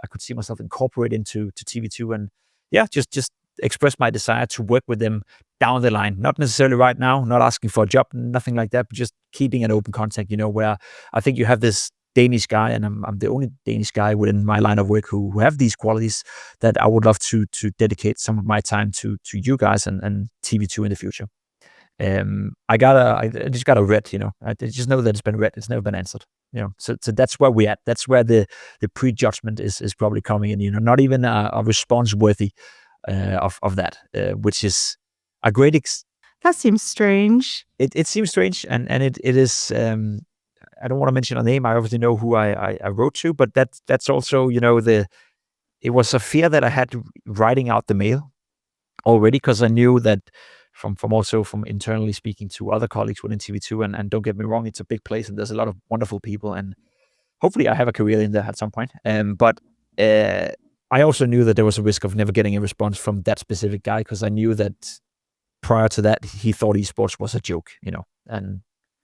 could see myself incorporate into TV2. And yeah, just express my desire to work with them down the line. Not necessarily right now, not asking for a job, nothing like that, but just keeping an open contact, you know, where I think you have this Danish guy, and I'm the only Danish guy within my line of work who have these qualities that I would love to dedicate some of my time to you guys and TV2 in the future. I just got a read, you know. I just know that it's been read. It's never been answered, you know. So that's where we're at. That's where the prejudgment is probably coming in, you know. Not even a response worthy of that, which is a great. That seems strange. It seems strange, and it is. I don't want to mention a name. I obviously know who I wrote to, but that's also, you know, it was a fear that I had writing out the mail already, because I knew that from internally speaking to other colleagues within TV2, and don't get me wrong, it's a big place and there's a lot of wonderful people, and hopefully I have a career in there at some point. But I also knew that there was a risk of never getting a response from that specific guy, because I knew that prior to that he thought esports was a joke, you know. And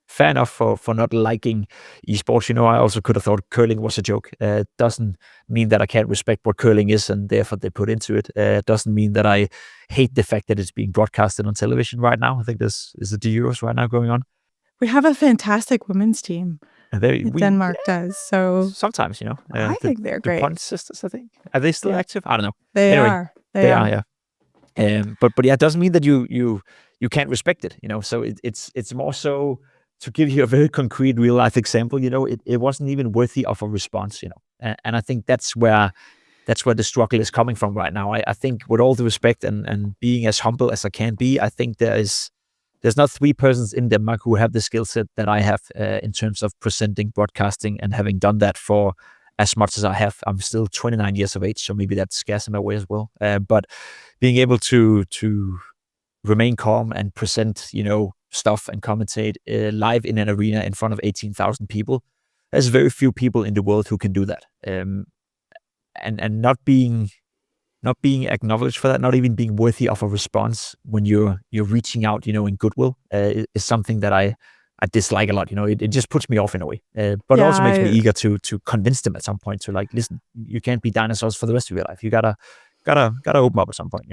fair enough for not liking esports. You know, I also could have thought curling was a joke. Doesn't mean that I can't respect what curling is and the effort they put into it. Doesn't mean that I hate the fact that it's being broadcasted on television right now. I think this is the Euros right now going on. We have a fantastic women's team. Denmark does. So sometimes, I think they're the great. Punch sisters, I think. Are they still active? I don't know. They Anyway, are. they are, yeah. But yeah, it doesn't mean that you can't respect it, So it's more so to give you a very concrete real life example. It wasn't even worthy of a response, and I think that's where the struggle is coming from right now. I think with all the respect and being as humble as I can be, I think there's not three persons in Denmark who have the skill set that I have in terms of presenting, broadcasting, and having done that for as much as I have. I'm still 29 years of age, so maybe that scares in my way as well. But being able to remain calm and present, stuff and commentate live in an arena in front of 18,000 people, there's very few people in the world who can do that. And not being acknowledged for that, not even being worthy of a response when you're reaching out, in goodwill, is something that I dislike a lot. It just puts me off in a way, but it also makes me eager to convince them at some point to listen, you can't be dinosaurs for the rest of your life. You gotta open up at some point.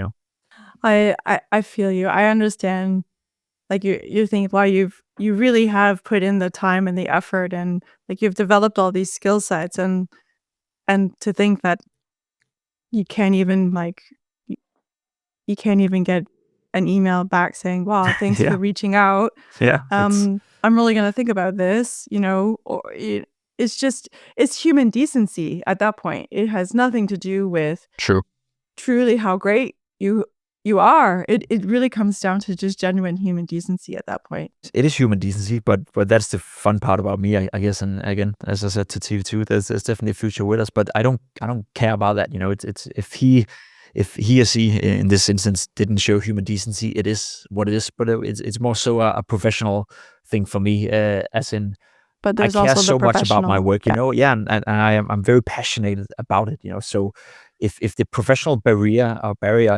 I feel you. I understand. You think, wow, you really have put in the time and the effort, and you've developed all these skill sets, and to think that you can't even you can't even get an email back saying, wow, thanks for reaching out. Yeah. I'm really gonna think about this, or it's human decency at that point. It has nothing to do with truly how great you are. It really comes down to just genuine human decency at that point. It is human decency, but that's the fun part about me, I guess. And again, as I said to TV2, there's definitely a future with us, but I don't care about that. It's if he or she in this instance didn't show human decency, it is what it is. But it's more so a professional thing for me, as in. But there's I care also so the much about my work, and I'm very passionate about it, So if the professional barrier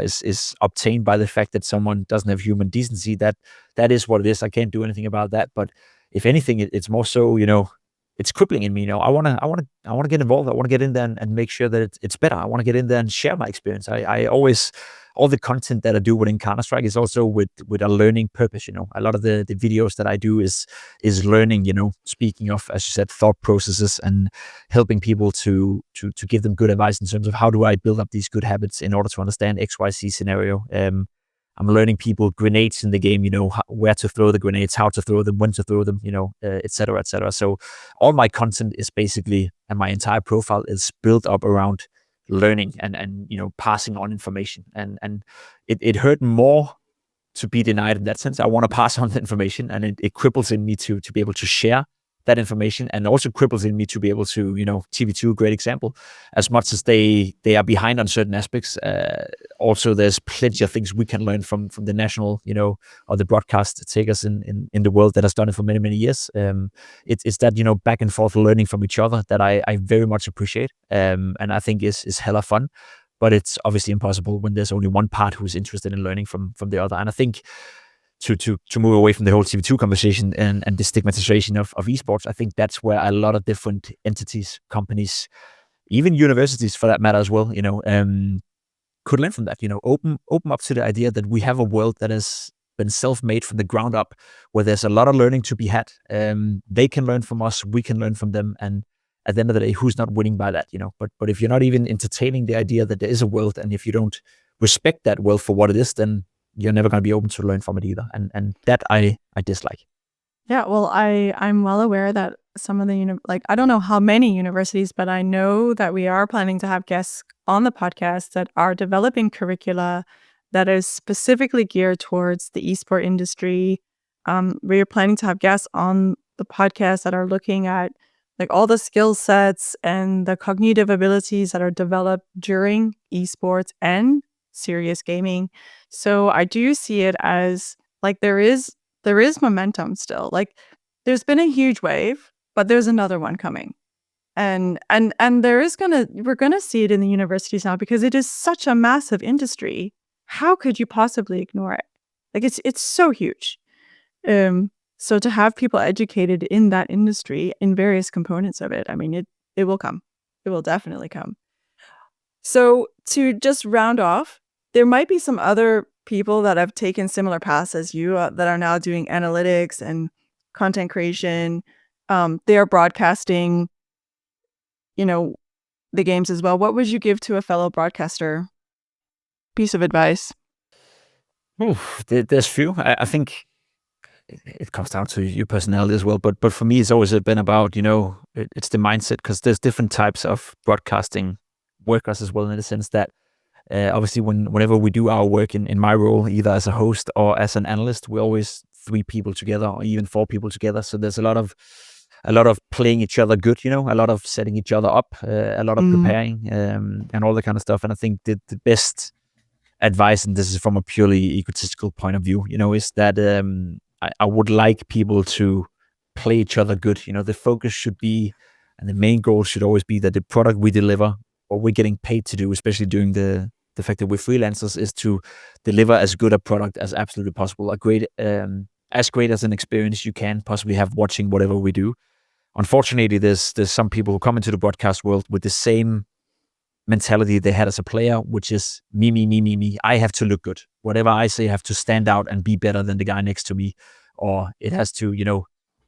is obtained by the fact that someone doesn't have human decency, that is what it is. I can't do anything about that. But if anything, it's more so, it's crippling in me. I want to get involved. I want to get in there and make sure that it's better. I want to get in there and share my experience. I always, all the content that I do within Counter-Strike is also with a learning purpose. A lot of the videos that I do is learning. Speaking of, as you said, thought processes and helping people to give them good advice in terms of how do I build up these good habits in order to understand XYZ scenario. I'm learning people grenades in the game, where to throw the grenades, how to throw them, when to throw them, et cetera, et cetera. So all my content is basically, and my entire profile is built up around learning and passing on information. And it hurt more to be denied in that sense. I want to pass on the information, and it cripples in me to be able to share that information, and also cripples in me to be able to, TV2, great example, as much as they are behind on certain aspects. Also, there's plenty of things we can learn from the national, or the broadcast takers in the world that has done it for many, many years. It's that, back and forth learning from each other that I very much appreciate. And I think is hella fun. But it's obviously impossible when there's only one part who's interested in learning from the other. And I think to move away from the whole TV2 conversation and the stigmatization of esports, I think that's where a lot of different entities, companies, even universities for that matter as well, could learn from that. Open up to the idea that we have a world that has been self-made from the ground up, where there's a lot of learning to be had. They can learn from us, we can learn from them, and at the end of the day, who's not winning by that? But if you're not even entertaining the idea that there is a world, and if you don't respect that world for what it is, then you're never going to be open to learn from it either. And that I dislike. Yeah, well, I'm well aware that some of the, I don't know how many universities, but I know that we are planning to have guests on the podcast that are developing curricula that is specifically geared towards the esport industry. We're planning to have guests on the podcast that are looking at all the skill sets and the cognitive abilities that are developed during esports and serious gaming. So I do see it as there is momentum still. There's been a huge wave, but there's another one coming. And we're gonna see it in the universities now, because it is such a massive industry. How could you possibly ignore it? It's so huge. So to have people educated in that industry, in various components of it, I mean, it will come. It will definitely come. So to just round off, there might be some other people that have taken similar paths as you that are now doing analytics and content creation. they are broadcasting, the games as well. What would you give to a fellow broadcaster? Piece of advice. There's few. I think it comes down to your personality as well. But for me, it's always been about, it's the mindset, because there's different types of broadcasting workers as well, in the sense that obviously whenever we do our work in my role, either as a host or as an analyst, we're always 3 people together or even 4 people together. So there's a lot of playing each other good, a lot of setting each other up, a lot of preparing, and all that kind of stuff. And I think the best advice, and this is from a purely egotistical point of view, is that I would like people to play each other good. The focus should be, and the main goal should always be, that the product we deliver, what we're getting paid to do, especially during the fact that we're freelancers, is to deliver as good a product as absolutely possible, as great as an experience you can possibly have watching whatever we do. Unfortunately, there's some people who come into the broadcast world with the same mentality they had as a player, which is me, me, me, me, me. I have to look good. Whatever I say, I have to stand out and be better than the guy next to me. Or it has to,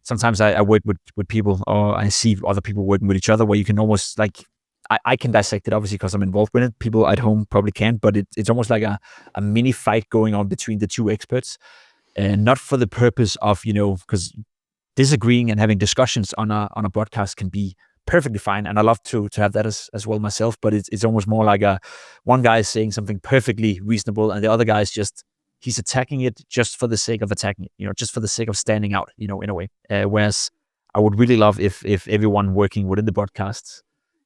sometimes I work with people, or I see other people working with each other, where you can almost I can dissect it, obviously, because I'm involved with it. People at home probably can't, but it's almost like a mini fight going on between the 2 experts. And not for the purpose of, because disagreeing and having discussions on a broadcast can be perfectly fine, and I love to have that as well myself. But it's almost more like one guy is saying something perfectly reasonable, and the other guy is he's attacking it just for the sake of attacking it, just for the sake of standing out, in a way. Whereas I would really love if everyone working within the broadcast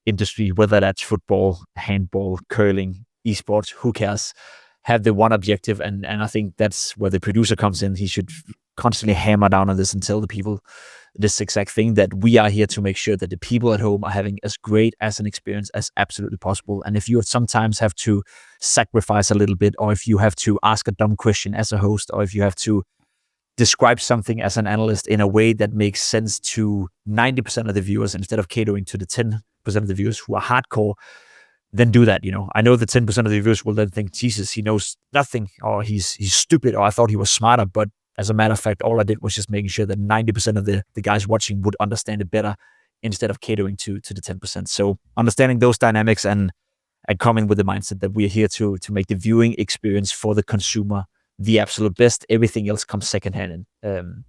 industry, whether that's football, handball, curling, esports, who cares, have the one objective. And I think that's where the producer comes in. He should constantly hammer down on this and tell the people this exact thing, that we are here to make sure that the people at home are having as great as an experience as absolutely possible. And if you sometimes have to sacrifice a little bit, or if you have to ask a dumb question as a host, or if you have to describe something as an analyst in a way that makes sense to 90% of the viewers instead of catering to the 10% of the viewers who are hardcore, then do that. I know the 10% of the viewers will then think, Jesus, he knows nothing, or he's stupid, or I thought he was smarter. But as a matter of fact, all I did was just making sure that 90% of the guys watching would understand it better, instead of catering to the 10%. So understanding those dynamics and coming with the mindset that we're here to make the viewing experience for the consumer the absolute best. Everything else comes secondhand. And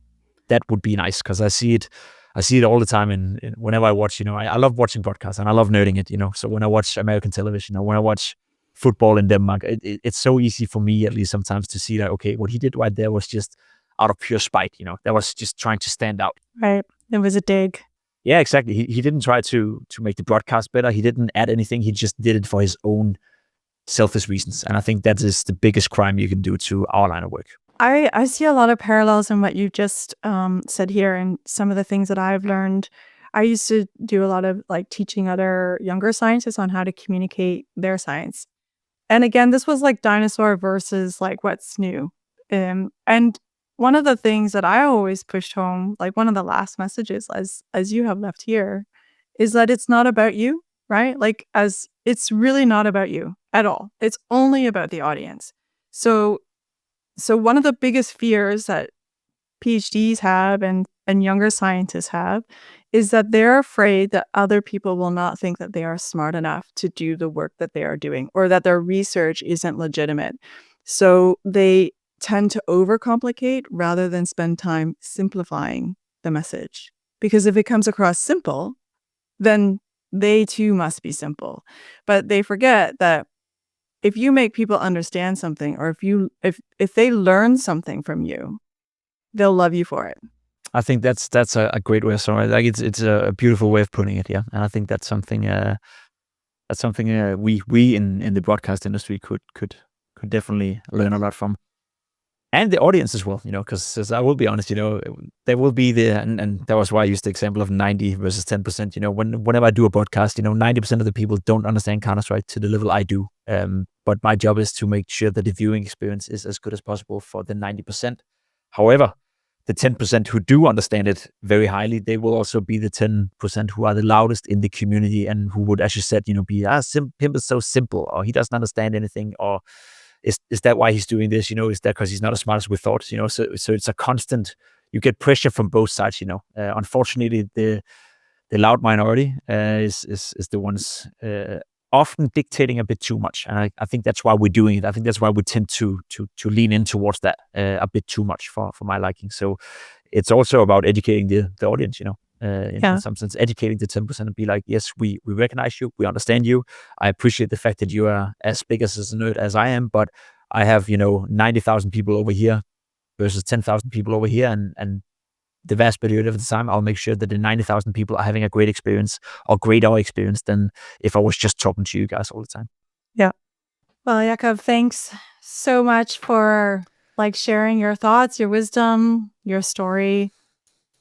that would be nice, because I see it all the time. And whenever I watch, I love watching broadcasts and I love nerding it, So when I watch American television, or when I watch football in Denmark, it's so easy for me, at least sometimes, to see that, okay, what he did right there was just out of pure spite, that was just trying to stand out. Right. It was a dig. Yeah, exactly. He didn't try to make the broadcast better. He didn't add anything. He just did it for his own selfish reasons. And I think that is the biggest crime you can do to our line of work. I see a lot of parallels in what you just said here, and some of the things that I've learned. I used to do a lot of teaching other younger scientists on how to communicate their science. And again, this was dinosaur versus what's new. And one of the things that I always pushed home, one of the last messages, as you have left here, is that it's not about you, right? As it's really not about you at all. It's only about the audience. So one of the biggest fears that PhDs have and younger scientists have is that they're afraid that other people will not think that they are smart enough to do the work that they are doing, or that their research isn't legitimate. So they tend to overcomplicate rather than spend time simplifying the message. Because if it comes across simple, then they too must be simple. But they forget that if you make people understand something, or if they learn something from you, they'll love you for it. I think that's a great way of saying it. It's a beautiful way of putting it, yeah. And I think that's something we in the broadcast industry could definitely learn a lot from. And the audience as well, because I will be honest, there will be and that was why I used the example of 90 versus 10%. Whenever I do a broadcast, 90% of the people don't understand Counter-Strike to the level I do. But my job is to make sure that the viewing experience is as good as possible for the 90%. However, the 10% who do understand it very highly, they will also be the 10% who are the loudest in the community, and who would, as you said, be, Pimp is so simple, or he doesn't understand anything, or is that why he's doing this? Is that because he's not as smart as we thought? So it's a constant, you get pressure from both sides. Unfortunately, the loud minority is the ones often dictating a bit too much, and I think that's why we're doing it. I think that's why we tend to lean in towards that a bit too much for my liking. So it's also about educating the audience. In some sense, educating the 10% and be like, yes, we recognize you, we understand you. I appreciate the fact that you are as big as a nerd as I am, but I have 90,000 people over here versus 10,000 people over here, and the vast majority of the time, I'll make sure that the 90,000 people are having a great experience or greater experience than if I was just talking to you guys all the time. Yeah. Well, Jakob, thanks so much for sharing your thoughts, your wisdom, your story.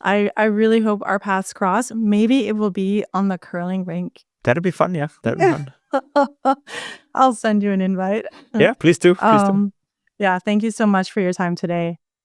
I really hope our paths cross. Maybe it will be on the curling rink. That'd be fun, yeah. That'd be fun. I'll send you an invite. Yeah, please do. Please do. Yeah, thank you so much for your time today.